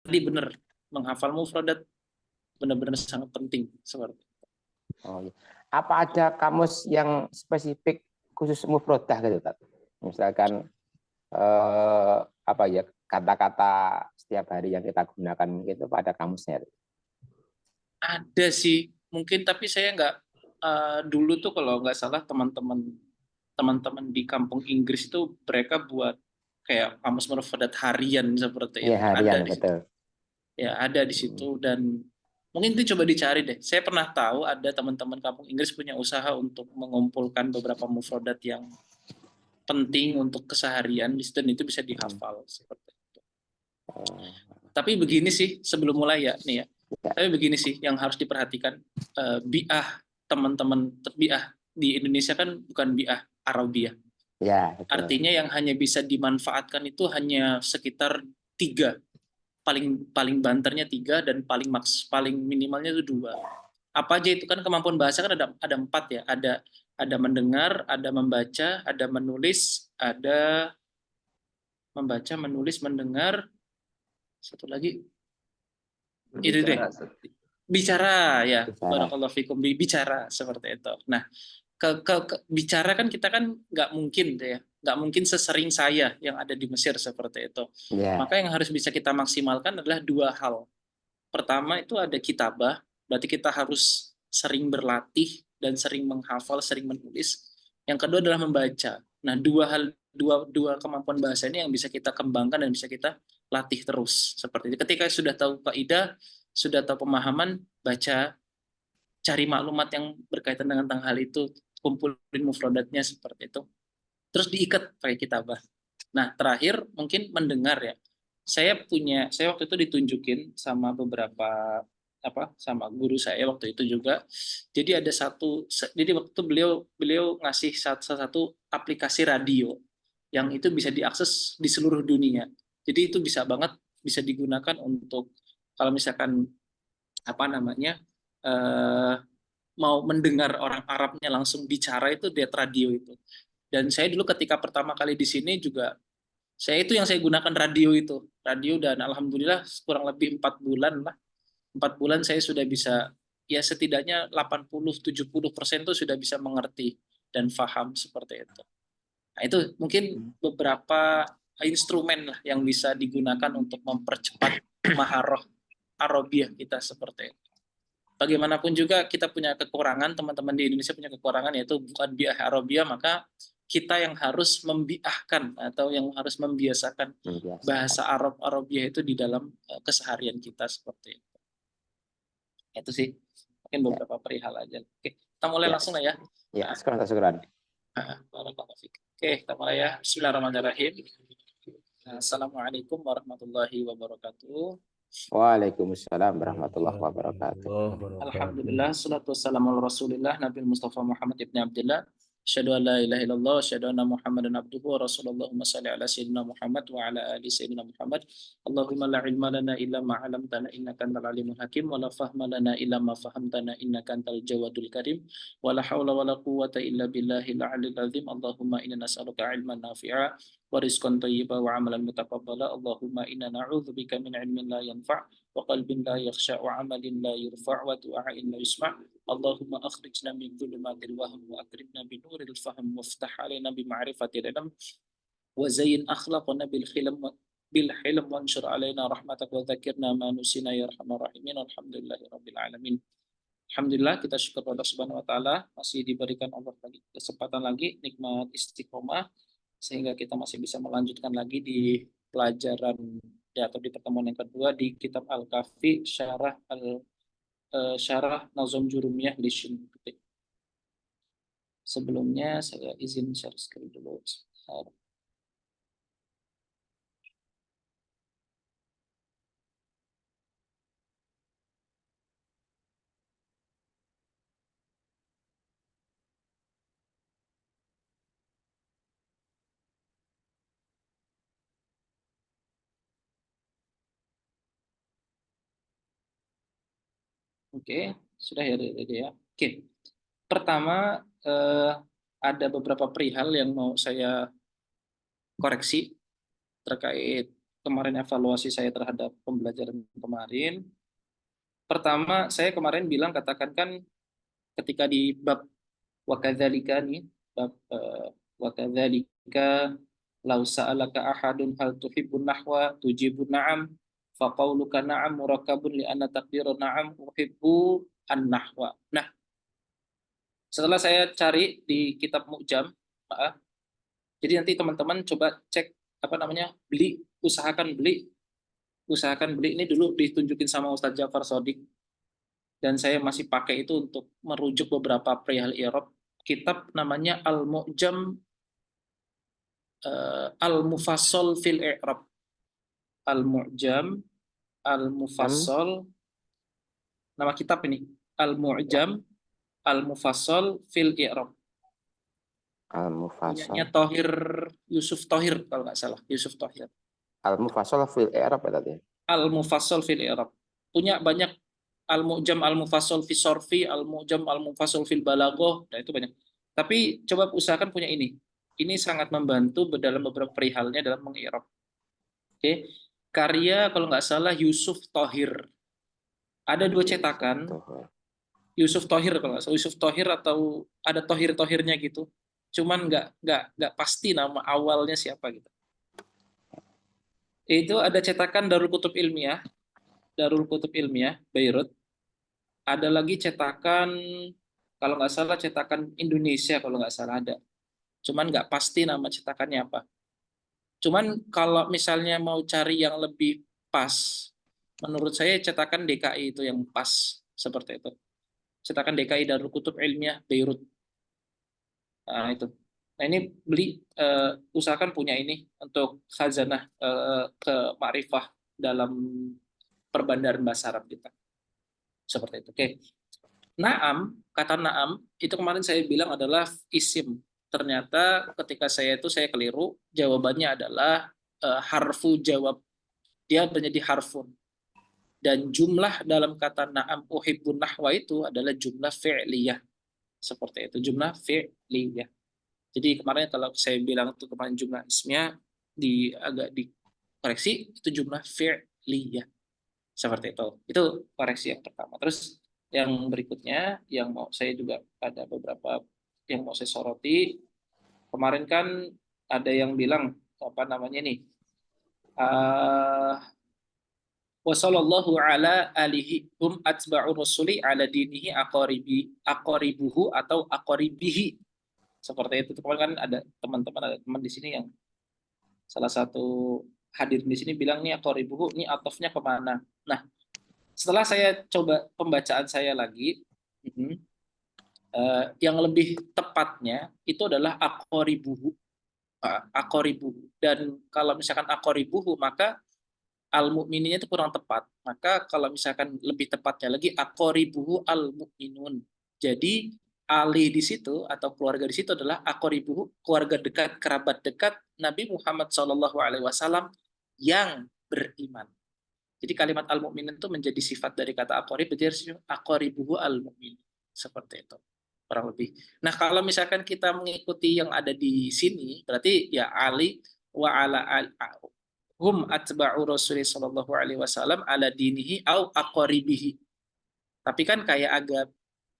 Tadi benar, menghafal mufradat benar-benar sangat penting seperti itu. Oh, iya. Apa ada kamus yang spesifik khusus mufrodah gitu, Tat? Misalkan apa ya, kata-kata setiap hari yang kita gunakan gitu pada kamusnya. Ada sih mungkin, tapi saya nggak dulu tuh kalau nggak salah teman-teman di kampung Inggris itu mereka buat kayak kamus mufradat harian seperti Iya, itu, harian, ada di situ. betul. Ya ada di situ, dan mungkin itu coba dicari deh. Saya pernah tahu ada teman-teman kampung Inggris punya usaha untuk mengumpulkan beberapa mufradat yang penting untuk keseharian di situ, dan itu bisa dihafal seperti itu. Oh, Tapi begini sih sebelum mulai ya nih ya. ya, Tapi begini sih yang harus diperhatikan, biah teman-teman, biah di Indonesia kan bukan biah Arabiah. ya, betul. Artinya yang hanya bisa dimanfaatkan itu hanya sekitar tiga, paling paling banternya tiga, dan paling minimalnya itu dua. Apa aja itu? Kan kemampuan bahasa kan ada empat ya, ada mendengar, ada membaca, ada menulis, ada membaca, menulis, mendengar, satu lagi itu deh, Berbicara. bicara ya. Bicara. Barakallahu fikum, bicara seperti itu. Nah, bicara kan kita kan nggak mungkin tuh ya, nggak mungkin sesering saya yang ada di Mesir seperti itu. Ya, Maka yang harus bisa kita maksimalkan adalah dua hal. Pertama itu ada kitabah, berarti kita harus sering berlatih dan sering menghafal, sering menulis. Yang kedua adalah membaca. Nah, dua kemampuan bahasa ini yang bisa kita kembangkan dan bisa kita latih terus seperti itu. Ketika sudah tahu kaidah, sudah tahu pemahaman, baca, cari maklumat yang berkaitan dengan tentang hal itu, kumpulin mufradatnya seperti itu. Terus diikat pakai kitabah. Nah, terakhir mungkin mendengar ya. Saya waktu itu ditunjukin sama beberapa sama guru saya waktu itu juga. Jadi ada jadi waktu itu beliau beliau ngasih salah satu aplikasi radio yang itu bisa diakses di seluruh dunia. Jadi itu bisa banget bisa digunakan untuk kalau misalkan apa namanya eh, mau mendengar orang Arabnya langsung bicara itu lihat radio itu. Dan saya dulu ketika pertama kali di sini juga saya gunakan radio, dan alhamdulillah kurang lebih 4 bulan lah, 4 bulan saya sudah bisa, ya setidaknya 80-70% tuh sudah bisa mengerti dan paham seperti itu. Nah itu mungkin beberapa instrumen lah yang bisa digunakan untuk mempercepat maharoh Arabiah kita seperti itu. Bagaimanapun juga kita punya kekurangan, teman-teman di Indonesia punya kekurangan, yaitu bukan biah Arabiah, maka kita yang harus membiahkan atau yang harus membiasakan membiasakan. bahasa Arabiah itu di dalam keseharian kita seperti itu. Itu sih mungkin Ya, beberapa perihal aja. Oke, kita mulai ya, langsung lah ya. ya. Sekarang. Oke, kita mulai ya. Bismillahirrahmanirrahim. Assalamualaikum warahmatullahi wabarakatuh. Waalaikumsalam warahmatullahi wabarakatuh. Alhamdulillah, salatu wassalamu ala rasulillah, Nabi Mustafa Muhammad ibn Abdullah. Asyhadu an la ilaha illallah, asyhadu anna Muhammadan abduhu wa rasulullah. Allahumma salli ala sayyidina Muhammad wa ala ali sayyidina Muhammad. Allahumma la ilma lana illa ma 'allamtana innaka antal alimul hakim, wa la fahma lana illa ma fahamtana innaka antal jawadul karim, wa la haula wa la quwwata illa billahil aliyil azim. Allahumma inna nas'aluka ilman nafi'a wa rizqan thayyiban wa 'amalan mutaqabbala. Allahumma inna na'udzubika min ilmin la yanfa' وقلب لا يخشع وعمل لا يرفع ودعاء لا يسمع. اللهم أخرجنا من ظلمات الوهم وأكرمنا بنور الفهم وافتح علينا بمعرفة العلم وزين أخلاقنا بالحلم وانشر علينا رحمتك وذكرنا ما نسينا يا أرحم الراحمين. الحمد لله رب العالمين. Alhamdulillah, kita syukur pada Subhanahu wa taala masih diberikan Allah lagi kesempatan lagi nikmat istiqomah sehingga kita masih bisa melanjutkan lagi di pelajaran ya, atau di pertemuan yang kedua di kitab Al-Kafi Syarah Nazom Jurumiyah li Syinqiti. Sebelumnya saya izin share screen dulu. Oke, sudah ya, Oke, pertama ada beberapa perihal yang mau saya koreksi terkait kemarin evaluasi saya terhadap pembelajaran kemarin. Pertama, saya kemarin bilang katakan kan ketika di bab wakadzalika nih, bab wakadzalika lau sa'alaka ahadun hal tuhibbun nahwa tujibun na'am faqauluka na'am murakkabun li anna taqdira na'am uhibbu an-nahwa. Nah, setelah saya cari di kitab Mu'jam, maaf, jadi nanti teman-teman coba cek apa namanya, usahakan beli ini dulu ditunjukin sama Ustadz Jafar Sodik, dan saya masih pakai itu untuk merujuk beberapa perihal i'rab. Kitab namanya Al-Mu'jam Al-Mufassal fil i'rab. Al-Mu'jam Jam Al-Mufassal, nama kitab ini ya, Al-Mu'jam Al-Mufassal fil i'rab. Punyanya Al-Mufassal. Thohir, Yusuf Thohir kalau nggak salah, Yusuf Thohir. Al-Mufassal fil i'rab ya tadi. Al-Mufassal fil i'rab. Punya banyak, Al-Mu'jam Al-Mufassal fi Sorfi, Al-Mu'jam Al-Mufassal fil Balaghah, nah itu banyak. Tapi coba usahakan punya ini. Ini sangat membantu dalam beberapa perihalnya dalam meng'irab. Oke. Karya kalau nggak salah Yusuf Thohir. Ada dua cetakan, Tuh. Yusuf Thohir kalau nggak salah, Yusuf Thohir atau ada Thohir-Thohirnya gitu. Cuman nggak pasti nama awalnya siapa gitu. Itu ada cetakan Darul Kutub Ilmiah, Beirut. Ada lagi cetakan, kalau nggak salah cetakan Indonesia kalau nggak salah ada. Cuman nggak pasti nama cetakannya apa. Cuman kalau misalnya mau cari yang lebih pas, menurut saya cetakan DKI itu yang pas seperti itu. Cetakan DKI Darul Kutub Ilmiah Beirut. Nah, itu. Nah, ini beli, usahakan punya ini untuk khazanah ke makrifah dalam perbandaran bahasa Arab kita. Seperti itu. Oke. Naam, kata naam itu kemarin saya bilang adalah isim. Ternyata ketika saya keliru, jawabannya adalah harfu jawab. Dia menjadi harfun. Dan jumlah dalam kata naam uhibbun nahwa itu adalah jumlah fi'liyah. Seperti itu, jumlah fi'liyah. Jadi kemarin kalau saya bilang itu kemarin jumlah ismnya agak dikoreksi, itu jumlah fi'liyah. Seperti itu. Itu koreksi yang pertama. Terus yang berikutnya yang mau saya juga ada beberapa yang mau saya soroti. Kemarin kan ada yang bilang apa namanya nih? Wa sallallahu ala alihi hum atba'u rasuli ala dinihi aqaribuhu atau aqaribihi. Seperti itu. Kemarin kan ada teman di sini yang salah satu hadir di sini bilang nih aqaribuhu, ini atofnya kemana? Nah, setelah saya coba pembacaan saya lagi, yang lebih tepatnya itu adalah akoribuhu. Akoribuhu. Dan kalau misalkan akoribuhu, maka al-mu'mininnya itu kurang tepat. Maka kalau misalkan lebih tepatnya lagi, akoribuhu al-mu'minun. Jadi, ali di situ atau keluarga di situ adalah akoribuhu, keluarga dekat, kerabat dekat Nabi Muhammad SAW yang beriman. Jadi kalimat al-mu'minin itu menjadi sifat dari kata aqarib, berarti aqaribuhu al-mu'min. Seperti itu. Kurang lebih. Nah, kalau misalkan kita mengikuti yang ada di sini, berarti ya Ali wa ala hum atba'u Rasulullah sallallahu alaihi wasallam ala dinihi au aqaribihi. Tapi kan kayak agak,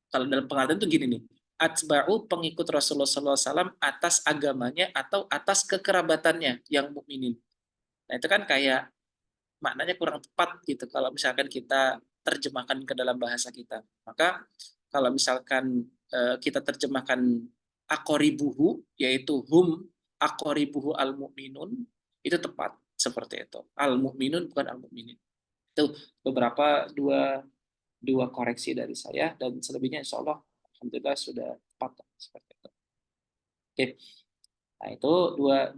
kalau dalam pengertian itu gini nih. Atba'u pengikut Rasulullah sallallahu alaihi wasallam atas agamanya atau atas kekerabatannya yang mukminin. Nah, itu kan kayak maknanya kurang tepat gitu kalau misalkan kita terjemahkan ke dalam bahasa kita. Maka kalau misalkan kita terjemahkan akoribuhu, yaitu hum akoribuhu al-mu'minun, itu tepat seperti itu. Al-mu'minun bukan al-mu'minin. Itu beberapa dua koreksi dari saya, dan selebihnya insya Allah alhamdulillah sudah tepat seperti itu. Oke. Nah, itu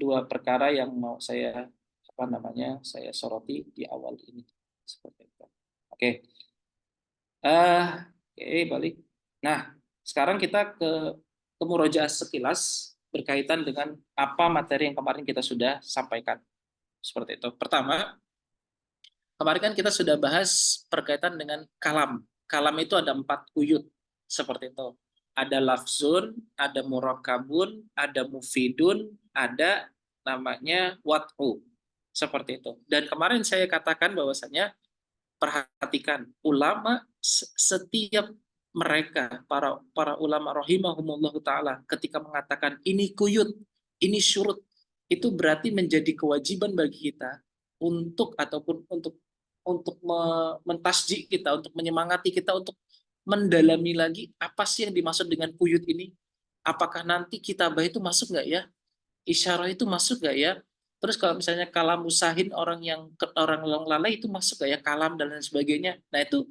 dua perkara yang mau saya saya soroti di awal ini seperti itu. Oke. Oke, balik. Nah, sekarang kita ke murojaah sekilas berkaitan dengan apa materi yang kemarin kita sudah sampaikan. Seperti itu. Pertama, kemarin kan kita sudah bahas berkaitan dengan kalam. Kalam itu ada 4 uyut seperti itu. Ada lafzun, ada murakkabun, ada mufidun, ada namanya wat'u. Seperti itu. Dan kemarin saya katakan bahwasanya perhatikan ulama, setiap mereka para para ulama rahimahumullah taala ketika mengatakan ini kuyut, ini syurut, itu berarti menjadi kewajiban bagi kita untuk ataupun untuk mentasjik kita, untuk menyemangati kita untuk mendalami lagi apa sih yang dimaksud dengan kuyut ini. Apakah nanti kitabah itu masuk nggak ya? Isyarah itu masuk nggak ya? Terus kalau misalnya kalam musahin, orang yang lalai itu masuk nggak ya, kalam dan lain sebagainya. Nah itu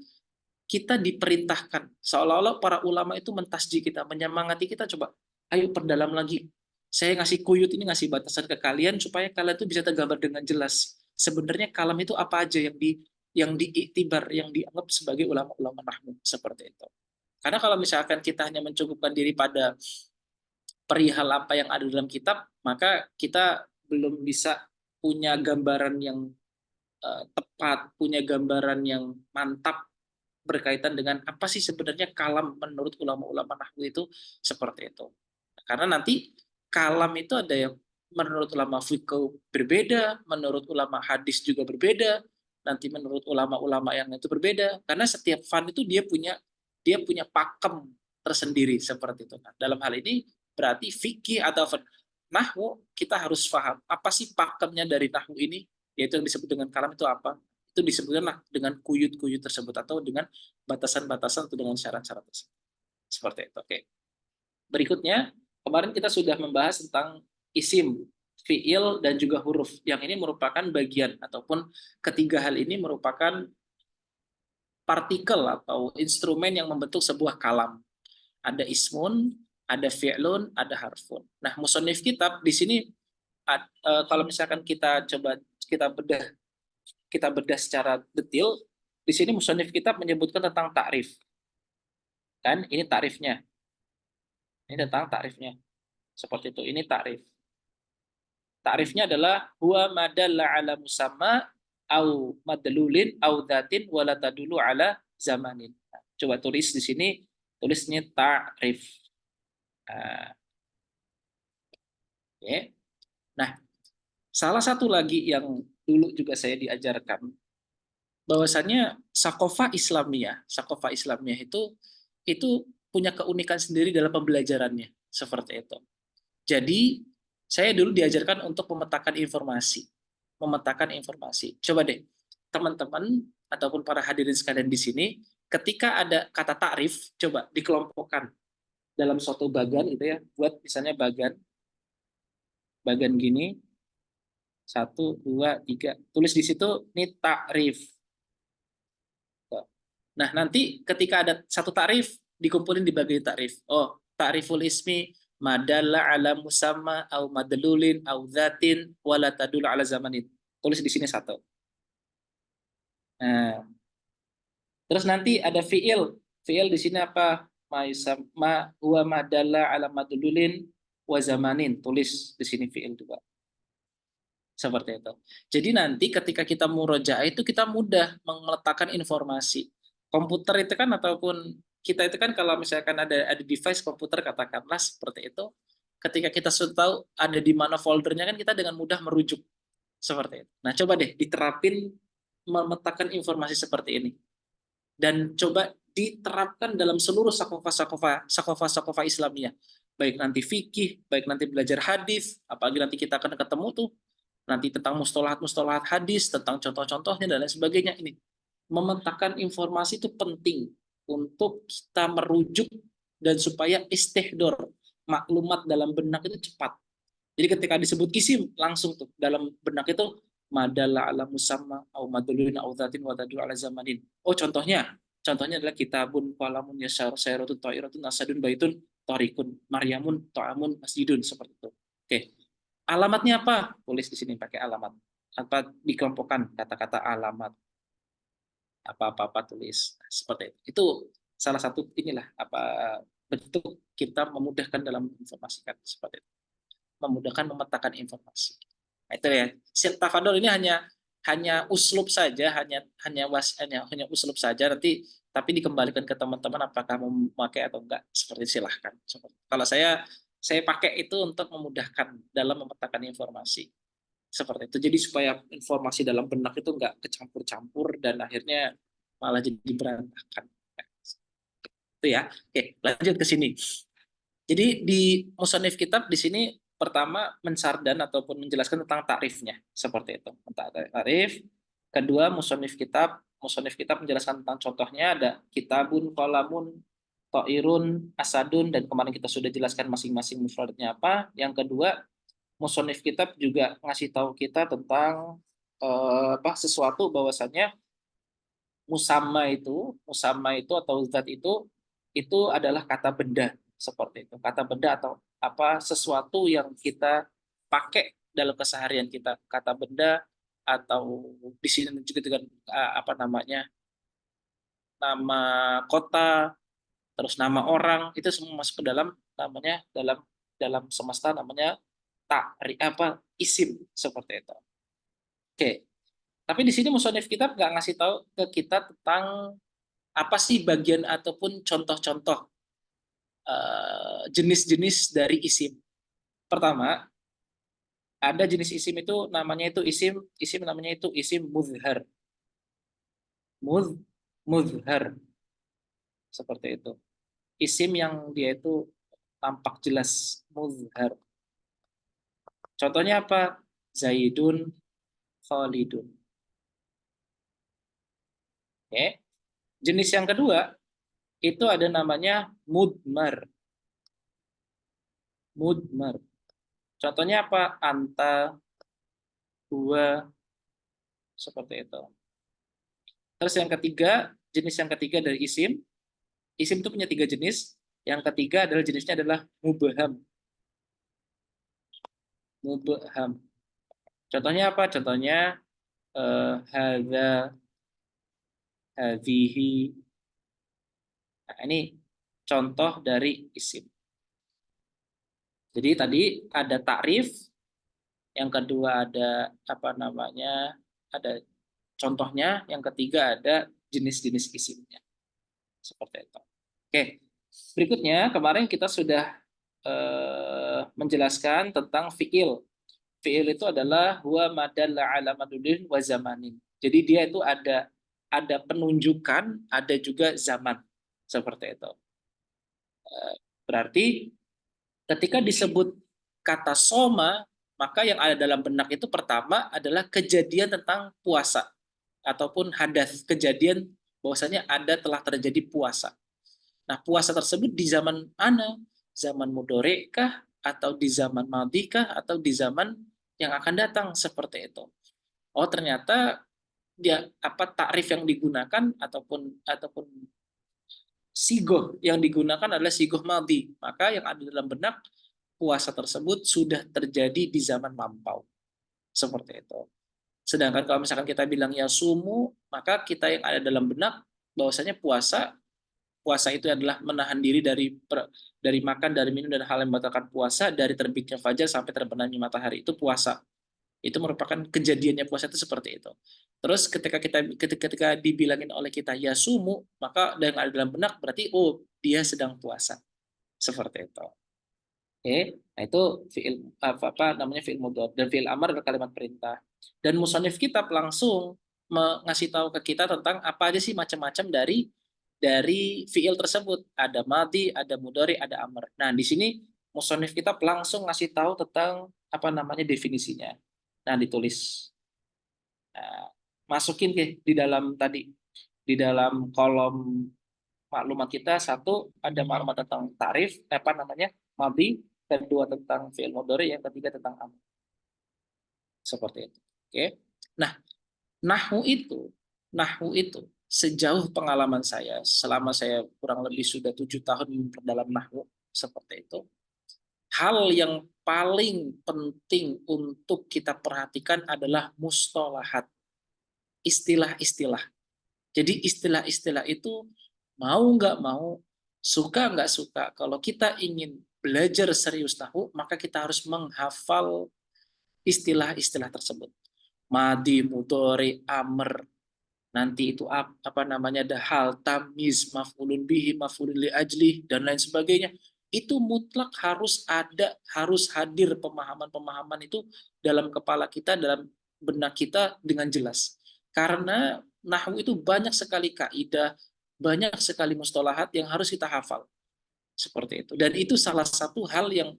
kita diperintahkan seolah-olah para ulama itu mentasjih kita, menyemangati kita, coba ayo perdalam lagi. Saya ngasih kuyut ini, ngasih batasan ke kalian supaya kalian itu bisa tergambar dengan jelas. Sebenarnya kalam itu apa aja yang diiktibar, yang dianggap sebagai ulama-ulama nahwu seperti itu. Karena kalau misalkan kita hanya mencukupkan diri pada perihal apa yang ada dalam kitab, maka kita belum bisa punya gambaran yang tepat, punya gambaran yang mantap berkaitan dengan apa sih sebenarnya kalam menurut ulama-ulama nahwu itu seperti itu. Karena nanti kalam itu ada yang menurut ulama fikih berbeda, menurut ulama hadis juga berbeda, nanti menurut ulama-ulama yang itu berbeda. Karena setiap fan itu dia punya pakem tersendiri seperti itu. Nah, dalam hal ini berarti fikih atau nahwu kita harus paham apa sih pakemnya dari nahwu ini, yaitu yang disebut dengan kalam itu apa. Itu disebutkanlah dengan kuyut-kuyut tersebut atau dengan batasan-batasan atau dengan syarat-syarat tersebut. Seperti itu. Oke. Berikutnya, kemarin kita sudah membahas tentang isim, fiil, dan juga huruf. Yang ini merupakan bagian ataupun ketiga hal ini merupakan partikel atau instrumen yang membentuk sebuah kalam. Ada ismun, ada fi'lun, ada harfun. Nah, musonif kitab di sini kalau misalkan kita coba kita bedah secara detail, di sini musonif kitab menyebutkan tentang takrif. Kan ini takrifnya. Ini tentang takrifnya. Seperti itu. Ini takrif. Takrifnya adalah huwa madalla ala musamma au madlulin au dzatin wala tadulu ala zamanin. Nah, coba tulis di sini, tulisnya takrif. Nah, okay. Nah, salah satu lagi yang dulu juga saya diajarkan bahwasannya sakofa Islamiyah itu punya keunikan sendiri dalam pembelajarannya seperti itu. Jadi saya dulu diajarkan untuk memetakan informasi, Coba deh teman-teman ataupun para hadirin sekalian di sini, ketika ada kata takrif, coba dikelompokkan dalam suatu bagan gitu ya, buat misalnya bagan gini, 1, 2, 3, tulis di situ ini takrif. Nah, nanti ketika ada satu takrif, dikumpulin di bagian takrif. Oh, takriful ismi madalla ala musamma au madlulin au dzatin wala tadul ala zamanin. Tulis di sini satu. Nah, terus nanti ada fiil. Fiil di sini apa? Ma yusamma huwa madalla ala madlulin wa zamanin. Tulis di sini fiil juga. Seperti itu. Jadi nanti ketika kita murojaah itu kita mudah meletakkan informasi. Komputer itu kan ataupun kita itu kan kalau misalkan ada device komputer katakanlah seperti itu, ketika kita sudah tahu ada di mana foldernya kan kita dengan mudah merujuk seperti itu. Nah, coba deh diterapin memetakan informasi seperti ini. Dan coba diterapkan dalam seluruh sakofa Islamiyah. Baik nanti fikih, baik nanti belajar hadis, apalagi nanti kita akan ketemu tuh nanti tentang mustalahat-mustalahat hadis, tentang contoh-contohnya dan lain sebagainya. Ini memetakan informasi itu penting untuk kita merujuk dan supaya istihdor maklumat dalam benak itu cepat. Jadi ketika disebut isim langsung tuh dalam benak itu madalla ala musamma au madlulin au dzatin wa tadul ala zamanin. Oh contohnya adalah kitabun qalamun yasar sayratun ta'iratun asadun baitun tarikun maryamun ta'amun masjidun seperti itu. Oke. Alamatnya apa? Tulis di sini pakai alamat. Apa dikelompokkan kata-kata alamat. Apa-apa tulis. Nah, seperti itu. Itu salah satu inilah apa bentuk kita memudahkan dalam menginformasikan seperti itu. Memudahkan memetakan informasi. Nah, itu ya. Tafadhol ini hanya uslub saja, hanya uslub saja nanti tapi dikembalikan ke teman-teman apakah mau memakai atau enggak seperti silahkan. Kalau saya pakai itu untuk memudahkan dalam memetakan informasi. Seperti itu. Jadi supaya informasi dalam benak itu nggak kecampur-campur dan akhirnya malah jadi berantakan. Itu ya. Oke, lanjut ke sini. Jadi di musannif kitab di sini pertama mensardan ataupun menjelaskan tentang takrifnya seperti itu. Tentang takrif. Kedua musannif kitab menjelaskan tentang contohnya ada kitabun, qalamun, ta'irun, asadun dan kemarin kita sudah jelaskan masing-masing mufradnya apa. Yang kedua, musannif kitab juga ngasih tahu kita tentang sesuatu bahwasannya musamma itu atau zat itu adalah kata benda seperti itu. Kata benda atau apa sesuatu yang kita pakai dalam keseharian kita. Kata benda atau di sini juga dengan apa namanya? Nama kota, terus nama orang itu semua masuk ke dalam namanya dalam dalam semesta namanya isim seperti itu. Oke. Tapi di sini musonif kitab nggak ngasih tahu ke kita tentang apa sih bagian ataupun contoh-contoh jenis-jenis dari isim. Pertama, ada jenis isim itu namanya itu isim namanya itu isim muzhar. Muzhar seperti itu. Isim yang dia itu tampak jelas muzhar. Contohnya apa? Zaidun, Khalidun. Oke. Jenis yang kedua itu ada namanya mudmar. Mudmar. Contohnya apa? Anta, dua, seperti itu. Terus yang ketiga, jenis yang ketiga dari isim. Isim itu punya tiga jenis. Yang ketiga adalah jenisnya adalah mubham. Mubham. Contohnya apa? Contohnya hadza, hadhihi. Nah, ini contoh dari isim. Jadi tadi ada takrif, yang kedua ada apa namanya? Ada contohnya, yang ketiga ada jenis-jenis isimnya. Seperti itu. Oke. Berikutnya kemarin kita sudah menjelaskan tentang fiil. Fiil itu adalah huwa madalla ala madudin wa zamanin. Jadi dia itu ada penunjukan, ada juga zaman. Seperti itu. Berarti ketika disebut kata soma, maka yang ada dalam benak itu pertama adalah kejadian tentang puasa ataupun hadas, kejadian bahwasanya ada telah terjadi puasa. Nah, puasa tersebut di zaman mana? Zaman mudhari kah atau di zaman madhi kah atau di zaman yang akan datang seperti itu. Oh, ternyata dia apa takrif yang digunakan ataupun sigoh yang digunakan adalah sigoh madhi. Maka yang ada dalam benak puasa tersebut sudah terjadi di zaman lampau. Seperti itu. Sedangkan kalau misalkan kita bilang ya sumu, maka kita yang ada dalam benak bahwasanya puasa itu adalah menahan diri dari makan, dari minum dan hal yang membatalkan puasa dari terbitnya fajar sampai terbenamnya matahari itu puasa. Itu merupakan kejadiannya puasa itu seperti itu. Terus ketika dibilangin oleh kita ya sumu, maka yang ada dalam benak berarti oh dia sedang puasa. Seperti itu. Oke, nah itu fiil apa namanya fiil mudhari dan fiil amar adalah kalimat perintah. Dan musannif kitab langsung mengasih tahu ke kita tentang apa aja sih macam-macam dari fiil tersebut. Ada madhi, ada mudhari, ada amr. Nah, di sini musannif kitab langsung ngasih tahu tentang apa namanya definisinya. Nah, ditulis. Nah, masukin di dalam tadi di dalam kolom maklumat kita satu ada maklumat tentang tarif apa namanya madhi, kedua tentang fi'il mudhari, yang ketiga tentang amr. Seperti itu. Oke. Nah, nahwu itu sejauh pengalaman saya selama saya kurang lebih sudah 7 tahun memperdalam nahwu seperti itu. Hal yang paling penting untuk kita perhatikan adalah mustalahat, istilah-istilah. Jadi istilah-istilah itu mau nggak mau, suka nggak suka, kalau kita ingin belajar serius nahwu, maka kita harus menghafal istilah-istilah tersebut. Madi, mudhari, amr, nanti itu apa namanya ada hal, tamyiz, maf'ulun bihi, maf'ulun li ajli dan lain sebagainya. itu mutlak harus ada, harus hadir pemahaman-pemahaman itu dalam kepala kita, dalam benak kita dengan jelas. Karena nahwu itu banyak sekali kaidah, banyak sekali mustalahat yang harus kita hafal. Seperti itu. Dan itu salah satu hal yang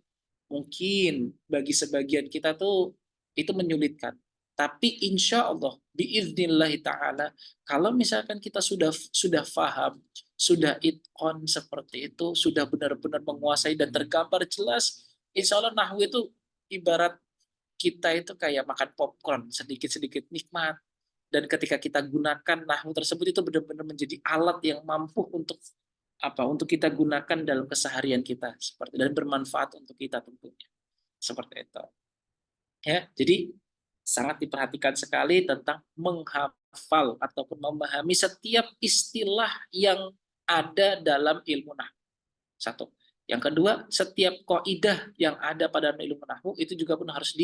mungkin bagi sebagian kita tuh itu menyulitkan. Tapi insya Allah, biiznillahi ta'ala, kalau misalkan kita sudah faham, sudah itqon seperti itu, sudah benar-benar menguasai dan tergambar jelas, insya Allah nahwu itu ibarat kita itu kayak makan popcorn, sedikit-sedikit nikmat. Dan ketika kita gunakan nahwu tersebut itu benar-benar menjadi alat yang mampu untuk untuk kita gunakan dalam keseharian kita seperti dan bermanfaat untuk kita tentunya seperti itu ya. Jadi sangat diperhatikan sekali tentang menghafal ataupun memahami setiap istilah yang ada dalam ilmu nahwu. Satu. Yang kedua, setiap kaidah yang ada pada ilmu nahwu itu juga pun harus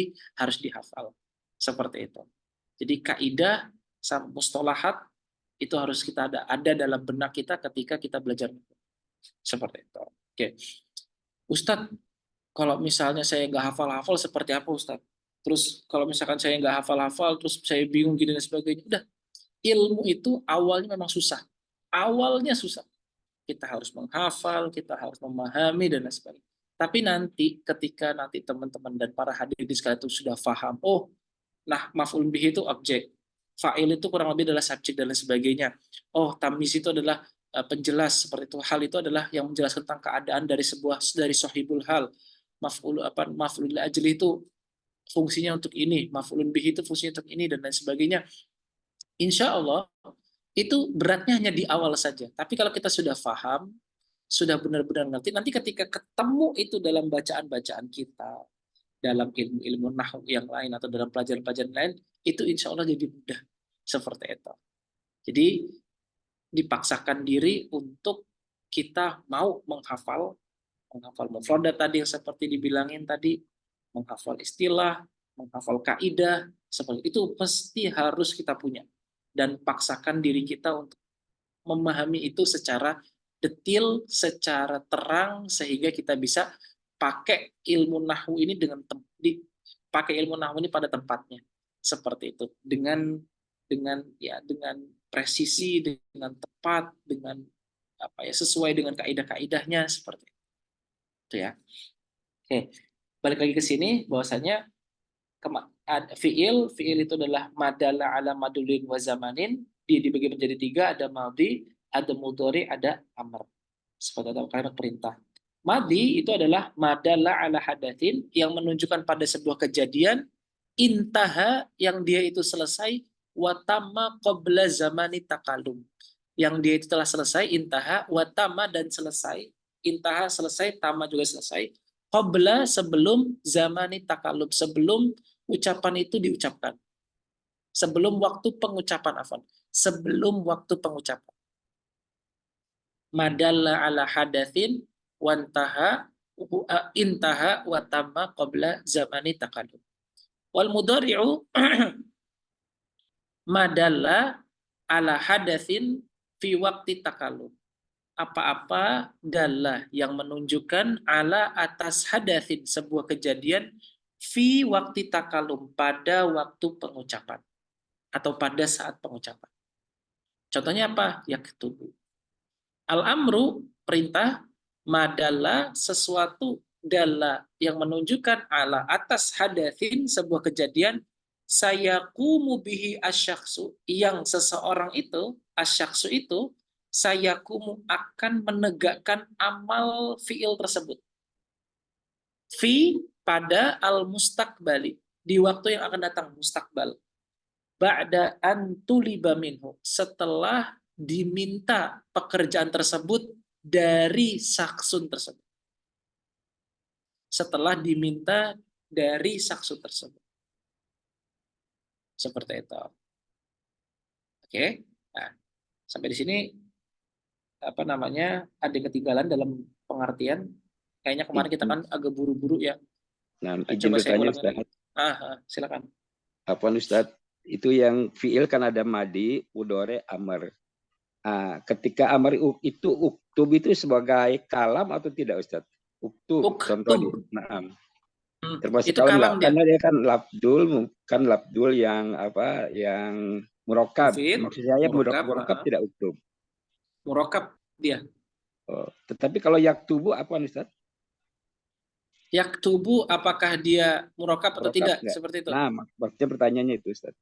dihafal seperti itu. Jadi kaidah sama mustalahat itu harus kita ada dalam benak kita ketika kita belajar seperti itu. Oke, Ustadz, kalau misalnya saya nggak hafal-hafal seperti apa Ustadz? Terus kalau misalkan saya nggak hafal-hafal, terus saya bingung gini dan sebagainya. Udah, ilmu itu awalnya memang susah. Awalnya susah. Kita harus menghafal, kita harus memahami dan lain sebagainya. Tapi nanti ketika nanti teman-teman dan para hadirin sekalian itu sudah paham, oh, nah maf'ul bih itu objek, fa'il itu kurang lebih adalah subjek dan lain sebagainya. Oh, tamyiz itu adalah penjelas seperti itu. Hal itu adalah yang menjelaskan tentang keadaan dari sahibul hal. Maf'ul ajli itu fungsinya untuk ini, maf'ulun bih itu fungsinya untuk ini dan lain sebagainya. Insya Allah itu beratnya hanya di awal saja. Tapi kalau kita sudah paham, sudah benar-benar ngerti, nanti ketika ketemu itu dalam bacaan-bacaan kita, dalam ilmu-ilmu nahwu yang lain atau dalam pelajaran-pelajaran lain, itu insya Allah jadi mudah seperti itu. Jadi dipaksakan diri untuk kita mau menghafal mufradat tadi yang seperti dibilangin tadi, menghafal istilah, menghafal kaidah, seperti itu pasti harus kita punya. Dan paksakan diri kita untuk memahami itu secara detil, secara terang, sehingga kita bisa pakai ilmu nahwu ini pakai ilmu nahwu ini pada tempatnya. Seperti itu. Dengan presisi, dengan tepat, dengan sesuai dengan kaidah-kaidahnya seperti itu ya. Oke, balik lagi ke sini bahwasanya fiil itu adalah madalla ala madulin wa zamanin, dibagi menjadi tiga, ada madhi, ada mudhari, ada amr. Seperti ada kalimat perintah. Madhi itu adalah madalla ala hadatsin, yang menunjukkan pada sebuah kejadian, intaha yang dia itu selesai, watama qabla zamani takalum, yang dia itu telah selesai, intaha, watama dan selesai, intaha selesai, tama juga selesai, qabla sebelum zamani takalum, sebelum ucapan itu diucapkan, sebelum waktu pengucapan, sebelum waktu pengucapan. Madalla ala hadatsin wantaha intaha wa tamma qabla zamani taqaddum. Wal mudhari'u madalla ala hadatsin fi waqti takallum. Apa-apa dalla yang menunjukkan ala atas hadatsin sebuah kejadian fi waqti takallum pada waktu pengucapan atau pada saat pengucapan. Contohnya apa? Yaktubu. Al-amru perintah, madalla sesuatu dalla yang menunjukkan ala atas hadatsin sebuah kejadian, sayaqumu bihi asyakhsu, yang seseorang itu, asyakhsu itu, sayaqumu akan menegakkan amal fiil tersebut. Fi pada al-mustaqbali, di waktu yang akan datang, mustaqbal. Ba'da an tuliba minhu, setelah diminta pekerjaan tersebut dari saksun tersebut. Setelah diminta dari saksun tersebut. Seperti itu. Oke. Nah, sampai di sini ada ketinggalan dalam pengertian. Kayaknya kemarin kita kan agak buru-buru ya. Nah, izin bertanya Ustaz. Silakan. Apa Ustaz? Itu yang fiil kan ada madi, mudhari, amr. Ketika amr itu uktub itu sebagai kalam atau tidak Ustaz? Uktub contoh Uktub. di. Nah, termasuk Itu kalau kalam dia. karena dia kan labdul yang apa, yang murokab. Mufid, Maksud saya murokab, murokab tidak uktub. murokab dia. Oh, tetapi kalau yaktubu apa Ustaz? Yaktubu apakah dia murokab atau Murokab tidak? enggak? Seperti itu. Nah, maksudnya pertanyaannya itu Ustaz.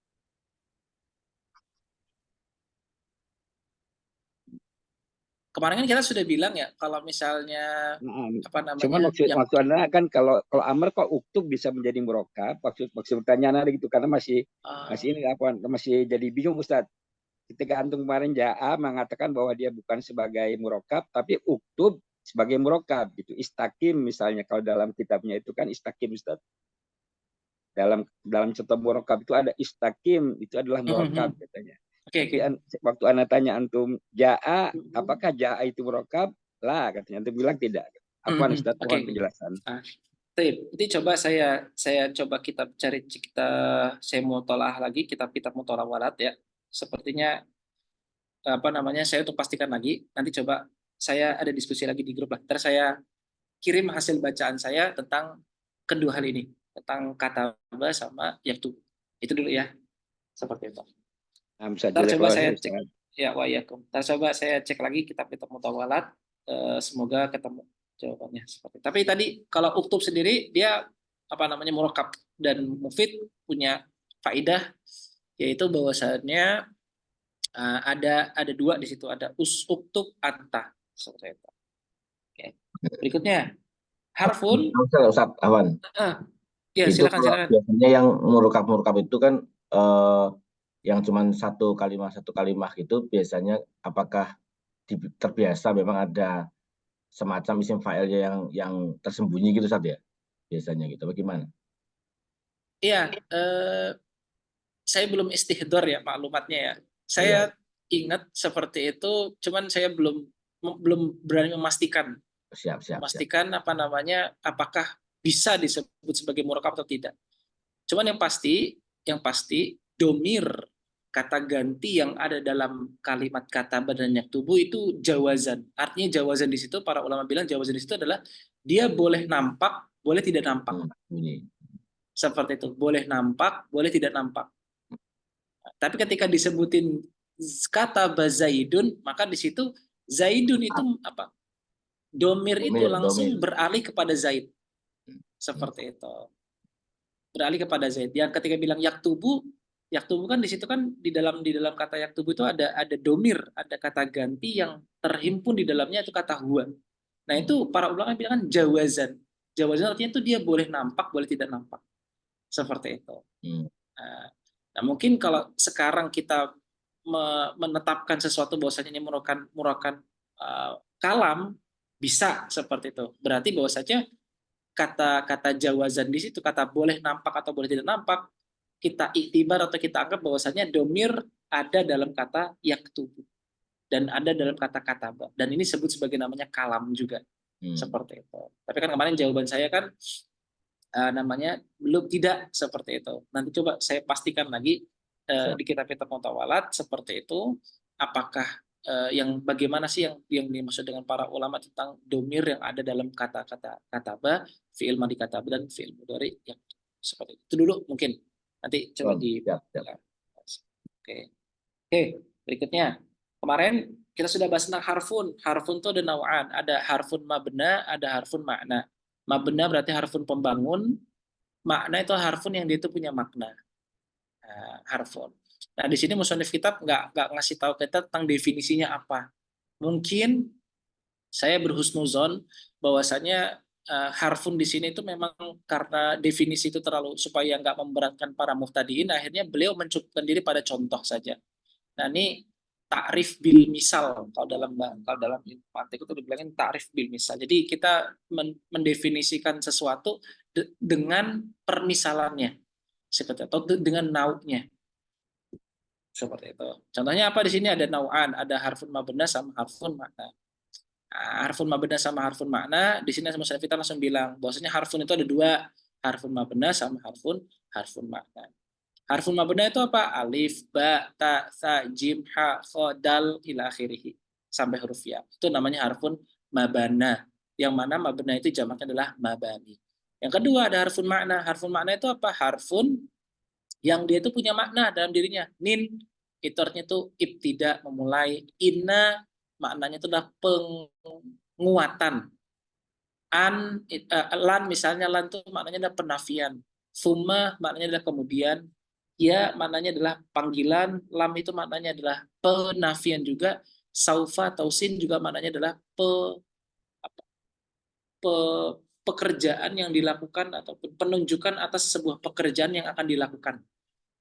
Kemarin kan kita sudah bilang ya, kalau misalnya Nah, apa cuman namanya maksud yang maksud Anda kan kalau amr kok uktub bisa menjadi murokab? Maksud pertanyaan Anda gitu karena masih ini apa, masih jadi bingung Ustaz. Ketika antum kemarin Ja'a mengatakan bahwa dia bukan sebagai murokab tapi uktub sebagai murokab gitu. Istakim misalnya kalau dalam kitabnya itu kan istakim Ustaz. Dalam contoh murokab itu ada istakim, itu adalah murokab katanya. Oke, Tapi oke. waktu Anda tanya antum Ja'a, apakah Ja'a itu murokab? Lah katanya, antum bilang tidak. Apa Ustaz? Oke. Mohon penjelasan. Nanti coba saya coba saya mau tolaah lagi kitab-kitab mutolaah walat ya. Sepertinya apa namanya saya untuk pastikan lagi. Nanti coba saya ada diskusi lagi di grup lah. Ntar saya kirim hasil bacaan saya tentang kedua hal ini, tentang kataba sama yaktu. Itu dulu ya. Seperti itu. Nah, bisa Ntar coba kalau saya Ustaz. cek ya wa'alaikum. Ntar coba saya cek lagi kitab-kitab mutawalat. Semoga ketemu jawabannya seperti. Tapi tadi kalau uktub sendiri dia apa namanya murokab dan mufid punya faidah yaitu bahwasannya ada dua di situ, ada uktub anta seperti itu. Oke. Berikutnya harfun. Ustaz Awan, Ya itu silakan kalau silakan. biasanya yang murukab itu kan yang cuma satu kalimat gitu, biasanya apakah terbiasa memang ada semacam isim fa'ilnya yang tersembunyi gitu Ustaz ya? Biasanya gitu, bagaimana? Iya, saya belum istihdor ya maklumatnya ya. Saya Iya, ingat seperti itu, cuman saya belum berani memastikan siap. apa namanya, apakah bisa disebut sebagai murakab atau tidak. Cuman yang pasti domir kata ganti yang ada dalam kalimat kata dan yaktubu itu jawazan. Artinya jawazan di situ para ulama bilang jawazan di situ adalah dia boleh nampak, boleh tidak nampak. Ini. Seperti itu, boleh nampak, boleh tidak nampak. Tapi ketika disebutin kata Zaidun, maka di situ Zaidun itu apa? Domir itu langsung beralih kepada Zaid. Seperti itu. Beralih kepada Zaid. Yang ketika bilang yaktubu kan di situ kan di dalam kata yaktubu itu ada domir, ada kata ganti yang terhimpun di dalamnya itu kata huwa. Nah, itu para ulama bilang kan jawazan. Jawazan artinya itu dia boleh nampak, boleh tidak nampak. Seperti itu. Nah, mungkin kalau sekarang kita menetapkan sesuatu bahwasanya ini merupakan kalam, bisa seperti itu. Berarti bahwasanya kata jawazan di situ, kata boleh nampak atau boleh tidak nampak, kita iktibar atau kita anggap bahwasanya domir ada dalam kata yaktubu dan ada dalam kata kataba. Dan ini disebut sebagai namanya kalam juga. Seperti itu. Tapi kan kemarin jawaban saya kan namanya belum tidak seperti itu. Nanti coba saya pastikan lagi di kitab-kitab mutawalat seperti itu. Apakah yang bagaimana sih yang dimaksud dengan para ulama tentang domir yang ada dalam kata-kata kataba, fi'il madi kataba dan fi'il mudhari yang seperti itu dulu mungkin. Nanti coba di Oke, berikutnya. Kemarin kita sudah bahas tentang harfun. Harfun itu ada naw'an, ada harfun mabna, ada harfun makna. Mabna berarti harfun pembangun, makna itu harfun yang dia itu punya makna. Harfun. Nah, di sini musannif kitab nggak ngasih tahu kita tentang definisinya apa. Mungkin saya berhusnuzon bahwasanya harfun di sini itu memang karena definisi itu terlalu supaya nggak memberatkan para muhtadiin, akhirnya beliau mencukupkan diri pada contoh saja. Nah, ini ta'rif bil misal kalau dalam mantik itu dibilangin ta'rif bil misal. Jadi kita mendefinisikan sesuatu dengan permisalannya seperti atau dengan nauknya seperti itu. Contohnya apa di sini ada nau'an, ada harfun mabna sama harfun makna. Harfun mabna sama harfun makna di sini sama kita langsung bilang bahwasanya harfun itu ada dua, harfun mabna sama harfun makna. Harfun mabna itu apa? Alif, ba, ta, sa, jim, ha, kha, dal, ila akhirih. Sampai huruf ya. Itu namanya harfun mabana. yang mana mabna itu jamaknya adalah mabani. Yang kedua ada harfun makna. Harfun makna itu apa? Harfun yang dia itu punya makna dalam dirinya. Min itu artinya itu ibtida, memulai. Inna maknanya itu adalah penguatan. Lan misalnya, lan itu maknanya adalah penafian. Summa maknanya adalah kemudian. Ya maknanya adalah panggilan. Lam itu maknanya adalah penafian juga. Saufa atau sin juga maknanya adalah pekerjaan yang dilakukan ataupun penunjukan atas sebuah pekerjaan yang akan dilakukan.